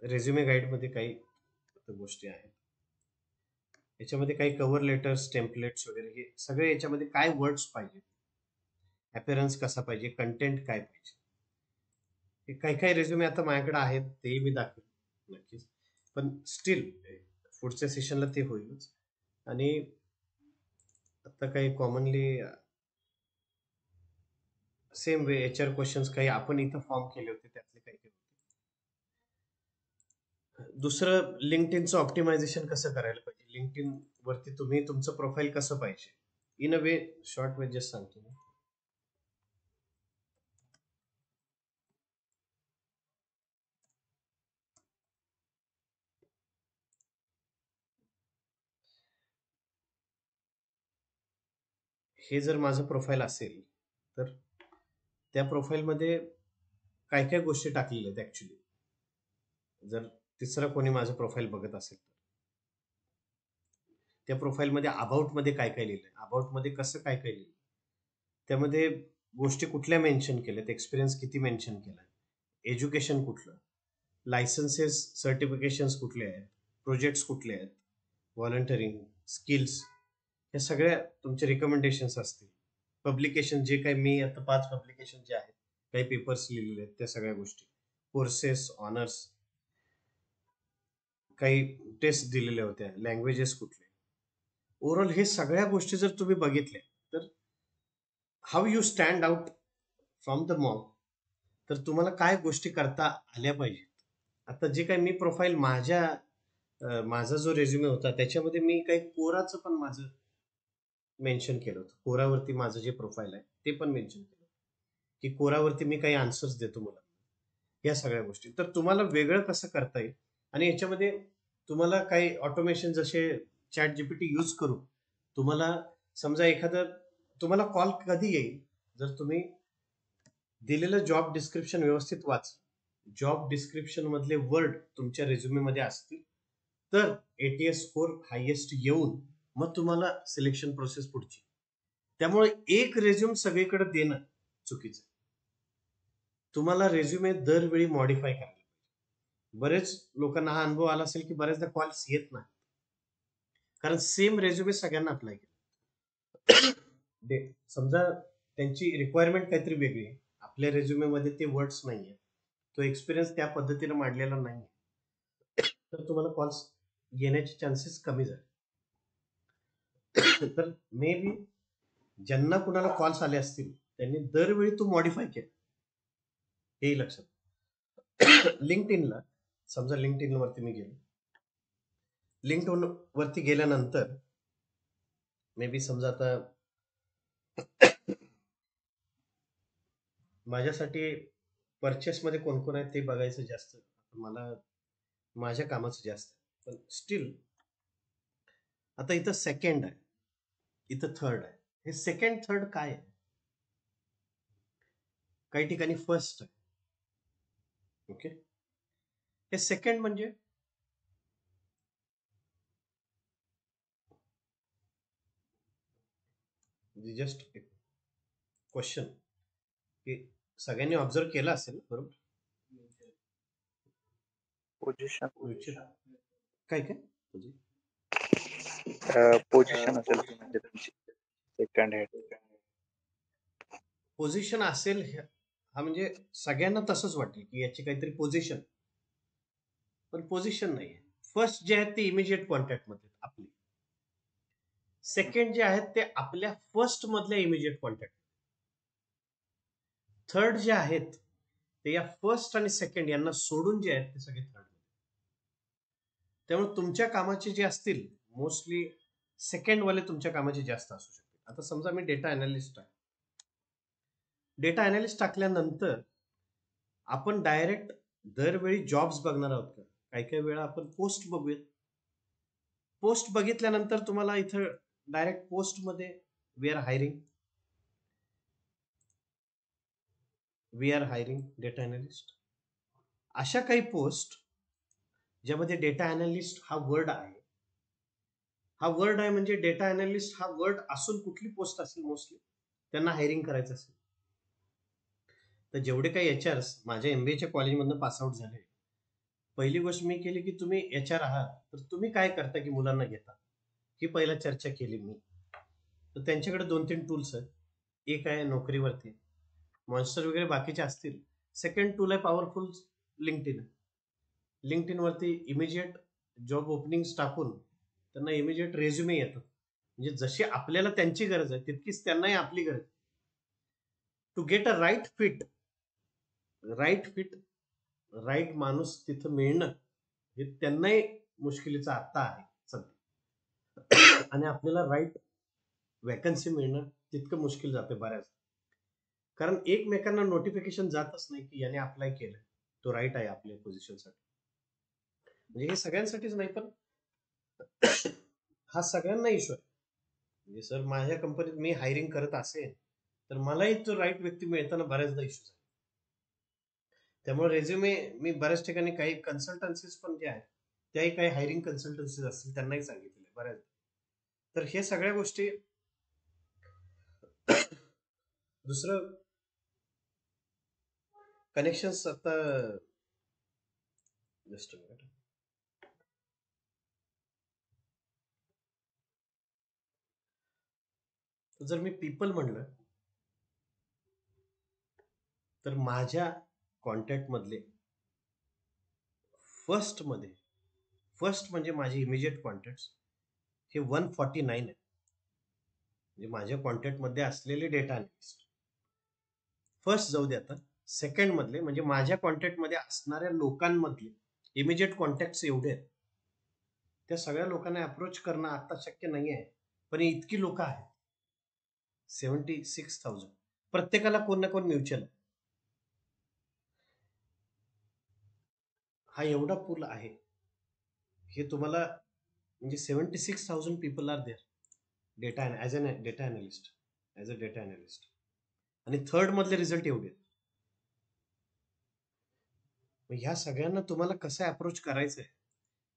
रेझ्युमे गाईडमध्ये काही गोष्टी आहेत. याच्यामध्ये काही कव्हर लेटर्स, टेम्पलेट्स वगैरे हे सगळे याच्यामध्ये काय वर्ड्स पाहिजे, अपीअरन्स कसा पाहिजे, कंटेंट काय पाहिजे, हे काही काही रेझ्युमे आता माझ्याकडे आहेत, तेही मी दाखवेन नक्कीच. पण स्टील पुढच्या सेशनला ते होईलच. आणि आता काही commonly same way HR questions काही आपण इथं फॉर्म केले होते त्यातले काही होते. दुसरं लिंक्डइनचं ऑप्टिमायझेशन कसं करायला पाहिजे. लिंक्डइन वरती तुम्ही तुमचं प्रोफाईल कसं पाहिजे in a way, short way just सांगतो. हे जर माझं प्रोफाईल असेल तर त्या प्रोफाईलमध्ये काय काय गोष्टी टाकलेल्या आहेत ऍक्च्युली. जर तिसरं कोणी माझं प्रोफाईल बघत असेल तर त्या प्रोफाईलमध्ये अबाउट मध्ये काय काय लिहिलंय, अबाउट मध्ये कसं काय काय लिहिलं, त्यामध्ये गोष्टी कुठल्या मेन्शन केल्यात, एक्सपिरियन्स किती मेन्शन केलाय, एज्युकेशन कुठलं, लायसन्सेस सर्टिफिकेशन्स कुठले आहेत, प्रोजेक्ट्स कुठले आहेत, व्हॉलंटिअरिंग स्किल्स, हे सगळ्या तुमचे रिकमेंडेशन्स असतील. पब्लिकेशन जे काही मी आता 5 पब्लिकेशन जे आहेत, काही पेपर्स लिहिलेले आहेत, त्या सगळ्या गोष्टी, कोर्सेस, ऑनर्स, काही टेस्ट दिलेल्या होत्या, लँग्वेजेस कुठले, ओव्हरऑल हे सगळ्या गोष्टी जर तुम्ही बघितल्या तर how you stand out from the mob, तर तुम्हाला काय गोष्टी करता आल्या पाहिजेत. आता जे काही मी प्रोफाईल माझा जो रेझ्युमे होता त्याच्यामध्ये मी काही कोराचं पण माझं मेन्शन केलं होतं. कोरावरती माझं जे प्रोफाईल आहे ते पण मेन्शन केलं की कोरावरती मी काही आन्सर्स देतो मुलांना, या सगळ्या गोष्टी. तर तुम्हाला वेगळं कसं करता येईल आणि याच्यामध्ये तुम्हाला काही ऑटोमेशन जसे चॅट जीपीटी यूज करून तुम्हाला समजा एखादं तुम्हाला कॉल कधी येईल, जर तुम्ही दिलेलं जॉब डिस्क्रिप्शन व्यवस्थित वाच, जॉब डिस्क्रिप्शन मधले वर्ड तुमच्या रेझ्युमे मध्ये असतील तर एटीएस स्कोर हायेस्ट येऊन मग तुम्हाला सिलेक्शन प्रोसेस पुढची. त्यामुळे एक रेझ्युम सगळीकडे देणं चुकीचं. तुम्हाला रेझ्युमे दरवेळी मॉडिफाय करायला. बरेच लोकांना हा अनुभव आला असेल की बऱ्याचदा कॉल्स येत नाही कारण सेम रेझ्युमे सगळ्यांना अप्लाय केला. समजा त्यांची रिक्वायरमेंट काहीतरी वेगळी आहे, आपल्या रेझ्युमे मध्ये ते वर्ड्स नाहीये, तो एक्सपिरियन्स त्या पद्धतीने मांडलेला नाहीये, तर तुम्हाला कॉल्स येण्याचे चान्सेस कमी झाले. तर मे बी ज्यांना कुणाला कॉल्स आले असतील त्यांनी दरवेळी तो मॉडिफाय केला, हेही लक्षात. लिंक्डइनला समजा लिंक्डइन वरती मी गेलो, लिंक्डइन वरती गेल्यानंतर मे बी समजा आता माझ्यासाठी परचेस मध्ये कोण कोण आहे ते बघायचं जास्त, मला माझ्या कामाचं जास्त, पण स्टील आता इथं सेकंड आहे, इथं थर्ड आहे. हे सेकंड थर्ड काय आहे, काही ठिकाणी फर्स्ट आहे. ओके, हे सेकंड म्हणजे जस्ट क्वेश्चन की सगळ्यांनी ऑब्झर्व केलं असेल बरोबर. पोझिशन काय काय पोझिशन असेल ती म्हणजे तुमची सेकंड हेड पोझिशन असेल, हा म्हणजे सगळ्यांना तसंच वाटेल की याची काहीतरी पोझिशन, पण पोझिशन नाहीये. फर्स्ट जे आहेत ते इमिजिएट कॉन्टॅक्ट मध्ये आपले, सेकंड जे आहेत ते आपल्या फर्स्ट मधल्या इमिजिएट कॉन्टॅक्ट, थर्ड जे आहेत ते या फर्स्ट आणि सेकंड यांना सोडून जे आहेत ते सगळे थर्ड. त्यामुळे तुमच्या कामाचे जे असतील मोस्टली सेकंड वाले तुमच्या कामाचे जास्त असू शकते. आता समजा मी डेटा अनालिस्ट आहे, डेटा अनालिस्ट टाकल्यानंतर आपण डायरेक्ट दरवेळी जॉब्स बघणार आहोत का, काही काही वेळा आपण पोस्ट बघूयात. पोस्ट बघितल्यानंतर तुम्हाला इथं डायरेक्ट पोस्ट मध्ये we are hiring data analyst, अशा काही पोस्ट ज्यामध्ये डेटा अनालिस्ट हा वर्ड आहे, हा वर्ड आहे म्हणजे डेटा अनालिस्ट हा वर्ड असून कुठली पोस्ट असेल मोस्टली त्यांना हायरिंग करायचं असेल. तर जेवढे काही एचआरस माझ्या एमबीएच्या कॉलेजमधनं पासआउट झाले, पहिली गोष्ट मी केली की तुम्ही एचआर आहात तर तुम्ही काय करता की मुलांना घेता, ही पहिला चर्चा केली मी. तर त्यांच्याकडे 2-3 टूल्स आहेत. एक आहे नोकरीवरती, मॉन्स्टर वगैरे बाकीचे असतील. सेकंड टूल आहे पॉवरफुल लिंक्डइन. लिंक्डइन वरती इमिजिएट जॉब ओपनिंग्स टाकून त्यांना इमिजिएट रेझ्युमे येतात. म्हणजे जशी आपल्याला त्यांची गरज आहे तितकीच त्यांनाही आपली गरज. To get a right fit, right माणूस तिथं मिळणं हे त्यांनाही मुश्किलीचा आत्ता आहे सध्या, आणि आपल्याला राईट वॅकन्सी मिळणं तितकं मुश्किल जाते बऱ्याच, कारण एकमेकांना नोटिफिकेशन जातच नाही की याने अप्लाय केलं तो राईट आहे आपल्या पोझिशनसाठी. म्हणजे हे सगळ्यांसाठीच नाही पण हा सगळ्यांना इश्यू आहे. म्हणजे सर माझ्या कंपनीत मी हायरिंग करत असेल तर मलाही तो राईट व्यक्ती मिळताना बऱ्याचदा इश्यू झाला. त्यामुळे रेझ्युमे मी बऱ्याच ठिकाणी काही कन्सल्टन्सीज पण जे आहेत त्याही काही हायरिंग कन्सल्टन्सीज असतील त्यांनाही सांगितले बऱ्याचदा. तर हे सगळ्या गोष्टी दुसरं कनेक्शन्स आता जस्ट जर मी पीपल म्हणलं तर माझ्या कॉन्टॅक्ट मधले फर्स्ट म्हणजे माझे इमिजिएट कॉन्टॅक्ट हे 149 आहे. म्हणजे माझ्या कॉन्टॅक्ट मध्ये असलेले डेटा अनालिस्ट फर्स्ट जाऊ दे. आता सेकंड मधले म्हणजे माझ्या कॉन्टॅक्ट मध्ये असणाऱ्या लोकांमधले इमिजिएट कॉन्टॅक्ट एवढे आहेत, त्या सगळ्या लोकांना अप्रोच करणं आता शक्य नाही आहे. पण इतकी लोक आहेत 76,000. प्रत्येकाला कोण ना कोण म्युच्युअल हा एवढा पूल आहे. हे तुम्हाला म्हणजे 76,000 people are there data as a data analyst आणि थर्ड मधले रिझल्ट एवढे आहेत. ह्या सगळ्यांना तुम्हाला कसं अप्रोच करायचंय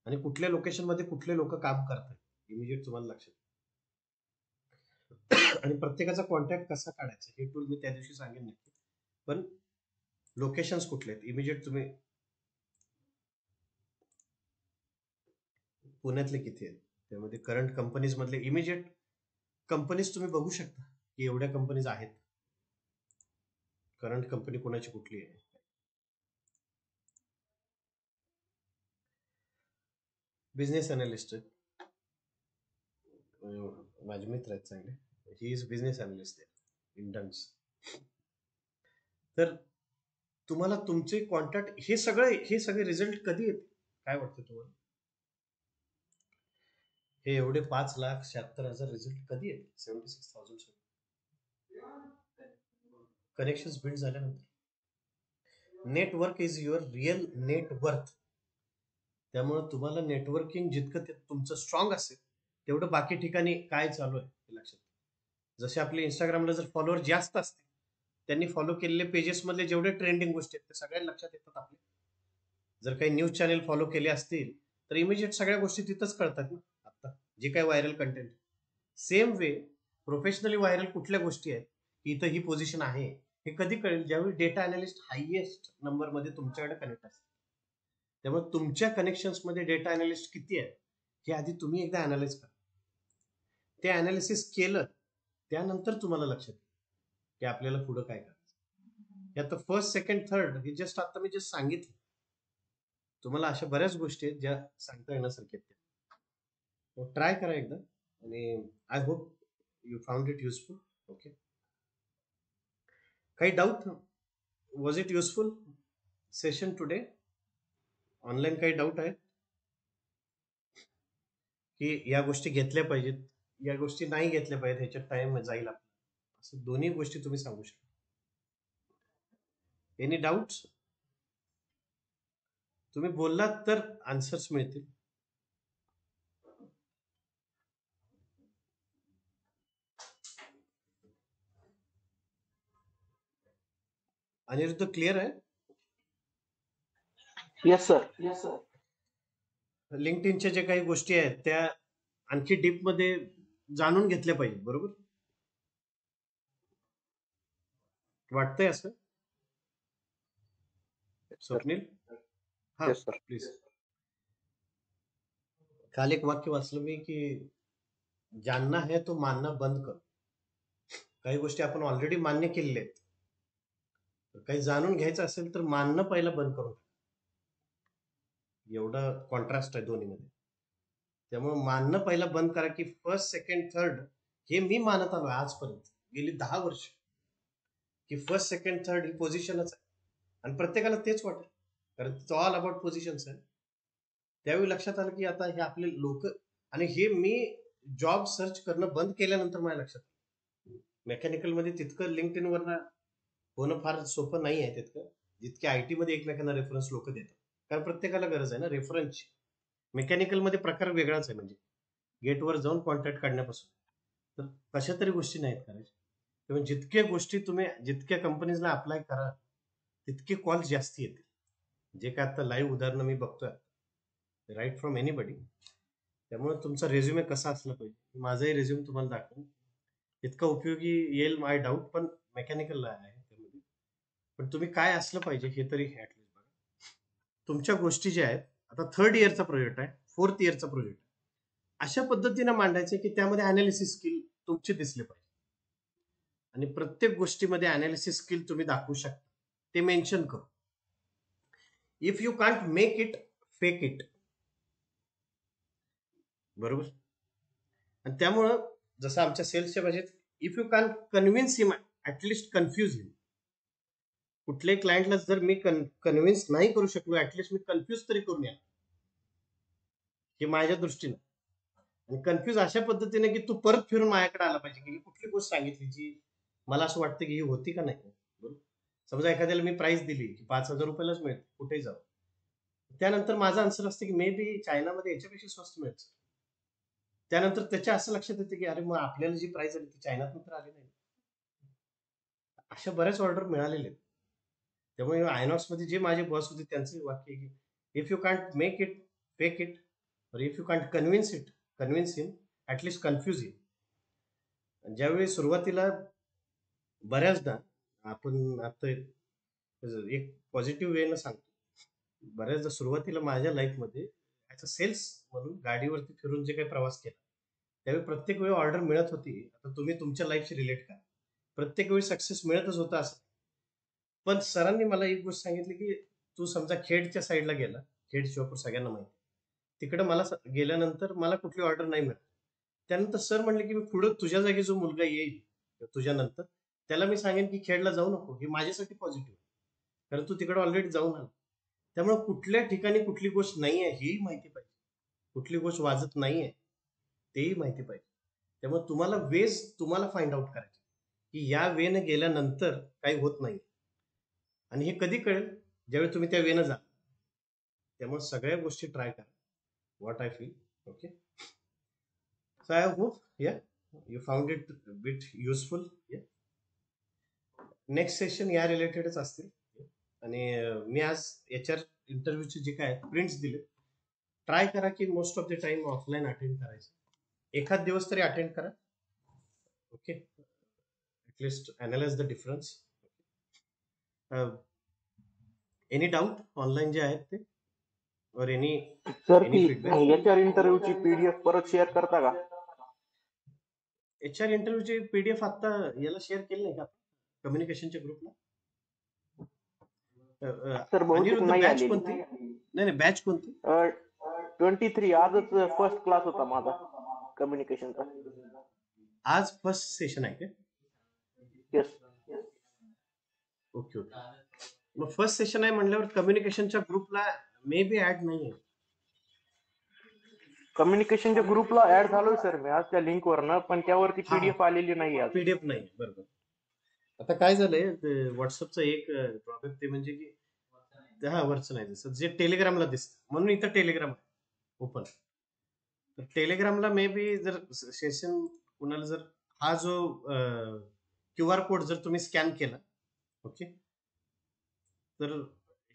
आणि कुठल्या लोकेशन मध्ये कुठले लोक काम करतात इमिजिएट तुम्हाला लक्षात. आणि प्रत्येकाचा कॉन्टॅक्ट कसा काढायचा हे टूल मी त्या दिवशी सांगेन नक्की. पण लोकेशन्स कुठले आहेत इमिजिएट तुम्ही पुण्यातले किती आहेत, त्यामध्ये करंट कंपनीज मधले इमिजिएट कंपनीज तुम्ही बघू शकता की एवढ्या कंपनीज आहेत. करंट कंपनी कोणाची कुठली आहे. बिझनेस अनालिस्ट माझे मित्र आहेत चांगले, he is business analyst in Duns. तर तुम्हाला तुमचे कॉन्टॅक्ट हे सगळे रिझल्ट कधी येते काय वाटतं तुम्हाला? हे एवढे 5,76,000 रिझल्ट कधी येते? 76,000 कनेक्शन्स बिल्ड झाल्यानंतर. Network is your real net worth. त्यामुळे तुम्हाला नेटवर्किंग जितकं तुमचं स्ट्रॉंग असेल तेवढं बाकी ठिकाणी काय चालू आहे हे लक्षात. जसे आपले इंस्टाग्रामला जर फॉलोअर जास्त असतील त्यांनी फॉलो केलेले पेजेस मधले जेवढे ट्रेंडिंग गोष्टी आहेत ते सगळ्यांना लक्षात येतात आपले. जर काही न्यूज चॅनेल फॉलो केले असतील तर इमिजिएट सगळ्या गोष्टी तिथंच कळतात ना आता जे काही viral content. Same way professionally viral कुठल्या गोष्टी आहेत की इथं ही पोझिशन आहे हे कधी कळेल? ज्यावेळी डेटा अनालिस्ट हायएस्ट नंबर मध्ये तुमच्याकडे कनेक्ट असते. त्यामुळे तुमच्या कनेक्शन्स मध्ये डेटा अनालिस्ट किती आहे हे आधी तुम्ही एकदा अनालाइज करा. ते अनालिसिस केलं त्यानंतर तुम्हाला लक्षात येईल की आपल्याला पुढं काय करायचं. यात फर्स्ट सेकंड थर्ड हे जस्ट आता मी जस्ट सांगितलं. तुम्हाला अशा बऱ्याच गोष्टी आहेत ज्या सांगता येण्यासारख्या आहेत. ट्राय करा एकदा आणि I hope you found it useful. Okay, काही doubt? Was it useful session today? Online काही डाऊट आहेत की या गोष्टी घेतल्या पाहिजेत या गोष्टी नाही घेतल्या पाहिजेत ह्याच्यात टाइम जाईल आपला, असं दोन्ही गोष्टी तुम्ही सांगू शकता. Any doubts? तुम्ही बोललात तर आन्सर्स मिळतील. अनिरुद्ध क्लिअर आहे? Yes sir. लिंक्डइनच्या जे काही गोष्टी आहेत त्या आणखी डीप मध्ये जाणून घेतल्या पाहिजे, बरोबर वाटतंय असं? स्वप्नील हा Yes, sir. प्लीज. काल एक वाक्य वाचलं मी की जानना है तो मानना बंद कर. काही गोष्टी आपण ऑलरेडी मान्य केलेल्या आहेत, काही जाणून घ्यायचं असेल तर मानणं पहिलं बंद करून. एवढा कॉन्ट्रास्ट आहे दोन्ही मध्ये. त्यामुळे मानणं पहिलं बंद करा की फर्स्ट सेकंड थर्ड हे मी मानत आलो आजपर्यंत गेली 10 वर्ष की फर्स्ट सेकंड थर्ड ही पोझिशनच आहे आणि प्रत्येकाला तेच वाटेल कारण इट्स ऑल अबाउट पोझिशन्स आहे. त्यावेळी लक्षात आलं की आता हे आपले लोक आणि हे मी जॉब सर्च करणं बंद केल्यानंतर माझ्या लक्षात मेकॅनिकल मध्ये तितकं लिंक्डइन वरनं होणं फार सोपं नाही आहे तितकं जितके आयटी मध्ये एकमेकांना रेफरन्स लोक देतात. कारण प्रत्येकाला गरज आहे ना रेफरन्सची. मेकॅनिकल मध्ये प्रकार वेगळाच आहे, म्हणजे गेटवर जाऊन कॉन्टॅक्ट काढण्यापासून तर कशा तरी गोष्टी नाहीत करायच्या. तेव्हा जितक्या गोष्टी तुम्ही जितक्या कंपनीजला अप्लाय करा तितके कॉल जास्ती येतील. जे काय आता लाईव्ह उदाहरणं मी बघतोय राईट फ्रॉम एनीबडी. त्यामुळे तुमचा रेझ्युमे कसा असला पाहिजे, माझाही रेझ्युमे तुम्हाला दाखवून इतका उपयोगी येईल आय डाऊट, पण मेकॅनिकल आहे त्यामध्ये. पण तुम्ही काय असलं पाहिजे हे तरी ऍटलीस्ट बघा. तुमच्या गोष्टी ज्या आहेत, आता 3rd इयरचा प्रोजेक्ट आहे, 4th इयरचा प्रोजेक्ट अशा पद्धतीने मांडायचे की त्यामध्ये अनालिसिस स्किल तुमचे दिसले पाहिजे आणि प्रत्येक गोष्टीमध्ये अनालिसिस स्किल तुम्ही दाखवू शकता ते मेन्शन करू. If you can't make it, fake it. बरोबर. आणि त्यामुळं जसं आमच्या सेल्सच्या भाषेत, if you can convince him, at least confuse him. कुठल्याही क्लायंटला जर मी कन्व्हिन्स नाही करू शकलो, ऍटलिस्ट मी कन्फ्यूज तरी करून या, हे माझ्या दृष्टीनं. आणि कन्फ्यूज अशा पद्धतीने की तू परत फिरून माझ्याकडे आला पाहिजे की ही कुठली गोष्ट सांगितली जी मला असं वाटतं की ही होती का नाही. बरोबर. समजा एखाद्याला मी प्राइस दिली की 5,000 रुपयालाच मिळते कुठेही जाऊ, त्यानंतर माझा आन्सर असते की मे बी चायनामध्ये याच्यापेक्षा स्वस्त मिळतं. त्यानंतर त्याच्या असं लक्षात येते की अरे मग आपल्याला जी प्राइस आली ती चायनात तर आली नाही. अशा बऱ्याच ऑर्डर मिळालेले आहेत. त्यामुळे आयनॉक्स मध्ये जे माझे बॉस होते त्यांचं वाक्य आहे की if you can't make it, fake it, और if you can't convince him, at least confuse him. ज्यावेळी सुरुवातीला बऱ्याचदा आपण आता एक पॉझिटिव्ह वेनं सांगतो, बऱ्याचदा सुरुवातीला माझ्या लाईफमध्ये ऍज अ सेल्स म्हणून गाडीवरती फिरून जे काही प्रवास केला त्यावेळी प्रत्येक वेळी ऑर्डर मिळत होती. आता तुम्ही तुमच्या लाईफशी रिलेट करा, प्रत्येक वेळी सक्सेस मिळतच होता असं. पण सरांनी मला एक गोष्ट सांगितली की तू समजा खेडच्या साईडला गेला, खेड शिवापूर सगळ्यांना माहिती, तिकडे मला गेल्यानंतर मला कुठली ऑर्डर नाही मिळत. त्यानंतर सर म्हणले की मी पुढे तुझ्या जागी जो मुलगा येईल तुझ्यानंतर त्याला मी सांगेन की खेडला जाऊ नको, हे माझ्यासाठी पॉझिटिव्ह, कारण तू तिकडे ऑलरेडी जाऊन आला. त्यामुळे कुठल्या ठिकाणी कुठली गोष्ट नाही आहे हेही माहिती पाहिजे, कुठली गोष्ट वाजत नाहीये तेही माहिती पाहिजे. त्यामुळे तुम्हाला वेज तुम्हाला फाइंड आउट करायचे की या वेने गेल्यानंतर काही होत नाही. आणि हे कधी कळेल, ज्यावेळी तुम्ही त्या वेनं जा. त्यामुळे सगळ्या गोष्टी ट्राय करा. What I feel. Okay. So I hope you found it bit useful. Next session या रिलेटेडच असतील. आणि मी आज HR इंटरव्ह्यूचे जे काय प्रिंट्स दिले, ट्राय करा की most of the time offline attend करायचं. एखाद दिवस तरी अटेंड करा. Okay. At least analyse the difference. Any doubt online जे आहेत ते, और एनी सर ती फीडबॅक. HR इंटरव्ह्यूची PDF परत शेअर करता का? HR इंटरव्ह्यूची PDF आता याला शेअर केली नाही का कम्युनिकेशनच्या ग्रुपला? सर बहुतेक अनिरुद्ध, नाही बॅच आलेली. कोणती? नाही बॅच कोणती? 23 आजच फर्स्ट क्लास होता माझा कम्युनिकेशनचा. आज फर्स्ट सेशन आहे का? येस. ओके. मग फर्स्ट सेशन आहे म्हणल्यावर कम्युनिकेशनच्या ग्रुपला मे बी ऍड नाहीये. कम्युनिकेशनच्या ग्रुपला ऍड झालोय सर मी आज त्या लिंक वरनं, पण त्यावरती PDF आलेली नाही आज. PDF नाही. बरोबर. आता काय झालंय, व्हॉट्सअपचं एक ड्रॉबॅक ते म्हणजे की वरचं नाही दिसत, जे टेलिग्रामला दिसत, म्हणून इथं टेलिग्राम ओपन. तर टेलिग्रामला मे बी जर सेशन कुणाला जर हा जो QR कोड जर तुम्ही स्कॅन केला, ओके, तर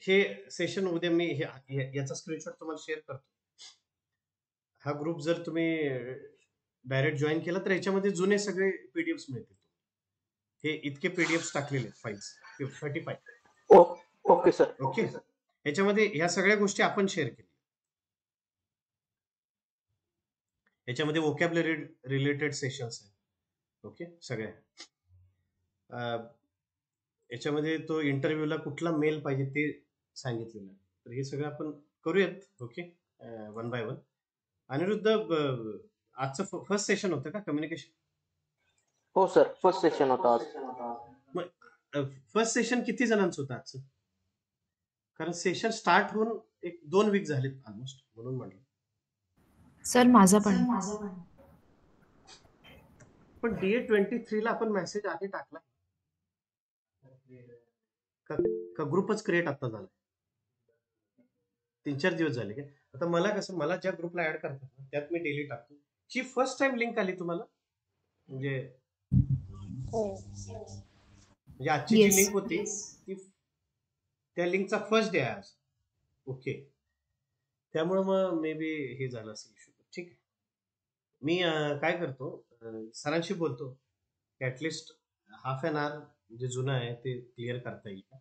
हे सेशन उद्या मी याचा स्क्रीनशॉट तुम्हाला शेअर करतो. हा ग्रुप जर तुम्ही डायरेक्ट जॉईन केला तर याच्यामध्ये जुने सगळे PDFs मिळतील. हे इतके PDFs टाकलेले आहेत, फाईल्स 35. Okay sir. ओके. याच्यामध्ये ह्या सगळ्या गोष्टी आपण शेअर केल्या. याच्यामध्ये वोकॅब्युलरी रिलेटेड सेशन्स आहेत. ओके. सगळ्या याच्यामध्ये तो इंटरव्ह्यूला कुठला मेल पाहिजे ते सांगितलेलं आहे. तर हे सगळं आपण करूयात. Okay. One by one. Aniruddha, आजचं फर्स्ट सेशन होतं का कम्युनिकेशन? हो सर, फर्स्ट सेशन होता आज. मग फर्स्ट सेशन किती जणांचं होतं आजचं? कारण सेशन स्टार्ट होऊन 1-2 वीक झालेत ऑलमोस्ट, म्हणून म्हटलं. सर माझा पण. पण DA 23 ला आपण मेसेज आधी टाकला का ग्रुपच क्रिएट आता झाला? 3-4 दिवस झाले का? आता मला कसं, मला ज्या ग्रुपला ऍड करतात त्यात मी डेली टाकतो. ही फर्स्ट टाइम लिंक आली तुम्हाला? म्हणजे हो. म्हणजे आजची जी Yes. लिंक होती ती त्या लिंकचा फर्स्ट डे आहे आज. ओके, त्यामुळे मग मे बी हे झालं असेल इश्यू. ठीक आहे, मी काय करतो, सरांशी बोलतो, ऍटलिस्ट हाफ एन आवर जे जुनं आहे ते क्लिअर करता येईल का.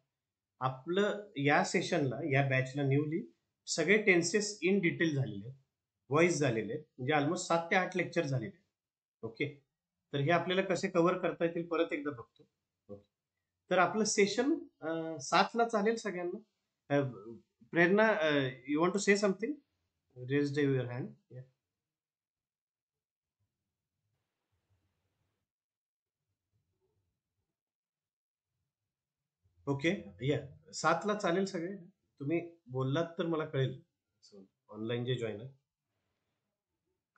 आपलं या सेशनला, या बॅचला न्यूली सगळे टेन्सेस इन डिटेल झालेले आहेत, व्हॉइस झालेले आहेत, म्हणजे ऑलमोस्ट 7 ते 8 लेक्चर झालेले आहेत. ओके, तर हे आपल्याला कसे कव्हर करता येतील परत एकदा बघतो. ओके, तर आपलं सेशन 7 ला चालेल सगळ्यांना. Prerna, you want to say something? Raise your hand. Okay, या 7 ला चालेल सगळे. तुम्ही बोललात तर मला कळेल ऑनलाईन जे जॉईन आहे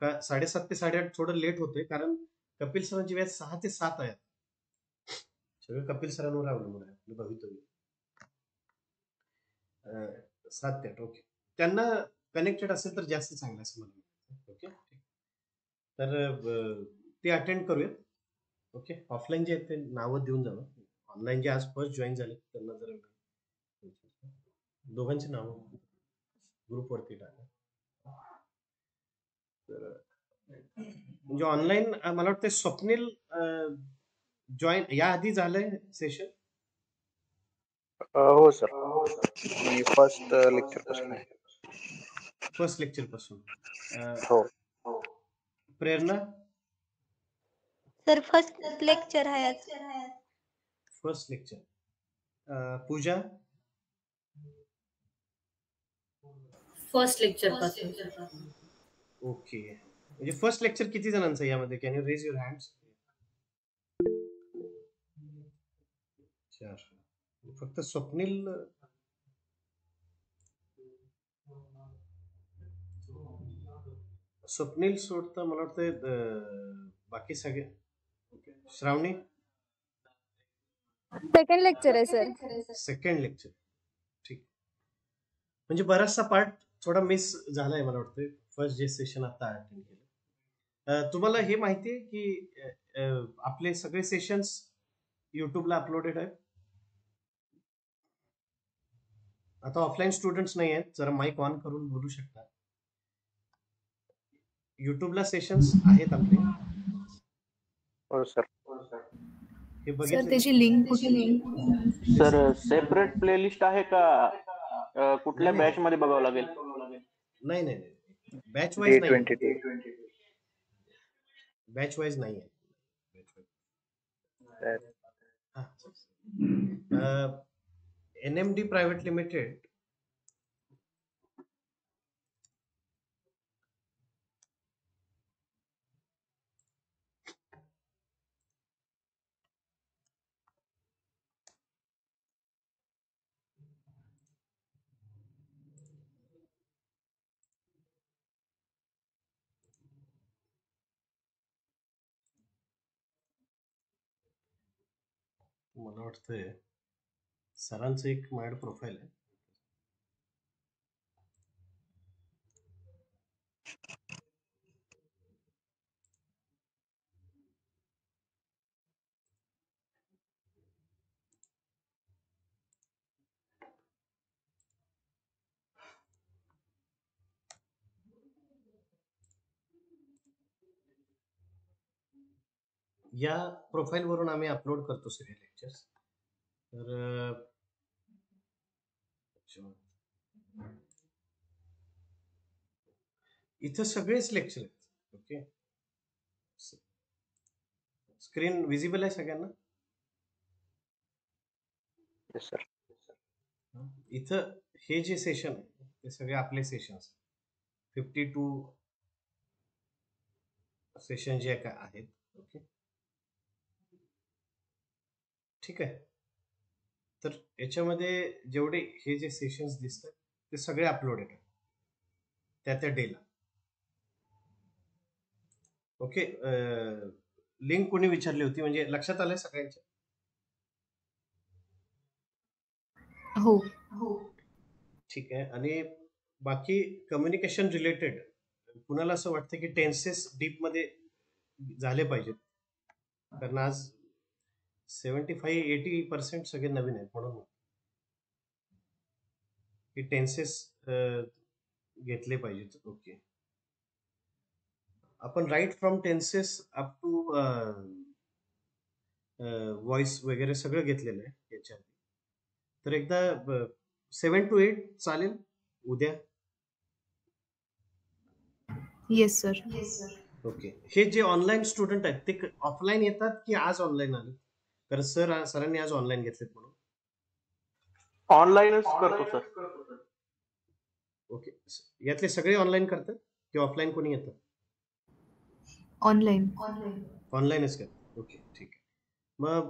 का. 7:30 ते 8:30 थोडं लेट होतंय कारण कपिल सरांची बॅच 6 ते 7 आहे. सगळं कपिल सरांवर अवलंबून आहे. मी भवितव्य 7 ते 8. ओके, त्यांना कनेक्टेड असेल तर जास्त चांगलं असं मला वाटतं. ओके, तर ते अटेंड करूयात. ओके, ऑफलाईन जे आहेत ते नावं देऊन जावं. ऑनलाईन जे आज फर्स्ट जॉईन झाले त्यांना जर दोघांची नावं ग्रुपवरती टाका. तर म्हणजे ऑनलाईन मला वाटतं स्वप्नील जॉईन या आधी झालंय सेशन. हो सर, मी फर्स्ट लेक्चर पासून आहे. फर्स्ट लेक्चर पासून. हो. प्रेरणा सर फर्स्ट लेक्चर आहे आज. First lecture. Pooja first lecture पासून. ओके, म्हणजे फर्स्ट लेक्चर किती जणांचं आहे यामध्ये? Can you raise your hands? 4. फक्त स्वप्नील सोडता मला वाटतं बाकी सगळे. ओके, श्रावणी सेकंड लेक्चर आहे सर. Second lecture. ठीक, म्हणजे बराचसा पार्ट थोडा मिस झालाय मला वाटतं. फर्स्ट जे सेशन आता अटेंड केलं. तुम्हाला हे माहितीये की आपले सगळे सेशन्स युट्यूबला अपलोडेड आहेत. आता ऑफलाईन स्टुडंट्स नाही आहेत, जरा माईक ऑन करून बोलू शकता. युट्यूबला सेशन्स आहेत आपले. हो सर. हे सर बघितले त्याची लिंक कुठे? सर सेपरेट प्लेलिस्ट आहे का कुठल्या नाही, बॅच मध्ये बघावं लागेल? नाही नाही नाही, बॅच डे वाईज नाही, 22. बॅच वाईज नाही आहे. NMD प्रायव्हेट लिमिटेड मला वाटतंय सरांचं एक माझ्याकडे प्रोफाईल आहे. या प्रोफाईल वरून आम्ही अपलोड करतो सगळे लेक्चर्स. तर इथं सगळेच लेक्चर आहेत. ओके, स्क्रीन विजिबल आहे सगळ्यांना? Yes sir. इथं हे जे सेशन आहे ते सगळे आपले सेशन्स 52 सेशन जे आहेत. ओके, ठीक आहे. तर याच्यामध्ये जेवढे हे जे सेशन्स दिसतात ते सगळे अपलोडेड आहेत त्या डेला. ओके, लिंक कोणी विचारली होती म्हणजे लक्षात आलंय सगळ्यांच्या? हो. ठीक आहे. आणि बाकी कम्युनिकेशन रिलेटेड कुणाला असं वाटतं की टेन्सेस डीप मध्ये झाले पाहिजेत कारण आज 75-80% सगळे नवीन आहेत म्हणून की टेन्सेस घेतले पाहिजेत. ओके, आपण right from tenses up to voice वगैरे सगळं घेतलेलं आहे याच्या आधी. तर एकदा 7 to 8 चालेल उद्या. Yes, sir. ओके, हे जे ऑनलाईन स्टुडंट आहेत ते ऑफलाईन येतात की आज ऑनलाईन आले? कारण सरांनी आज ऑनलाईन घेतलेत म्हणून. ऑनलाईनच करतो सर. ओके, यातले सगळे ऑनलाईन करतात की ऑफलाईन कोणी येतं? Online. ऑनलाईनच करतात. ओके, ठीक आहे. मग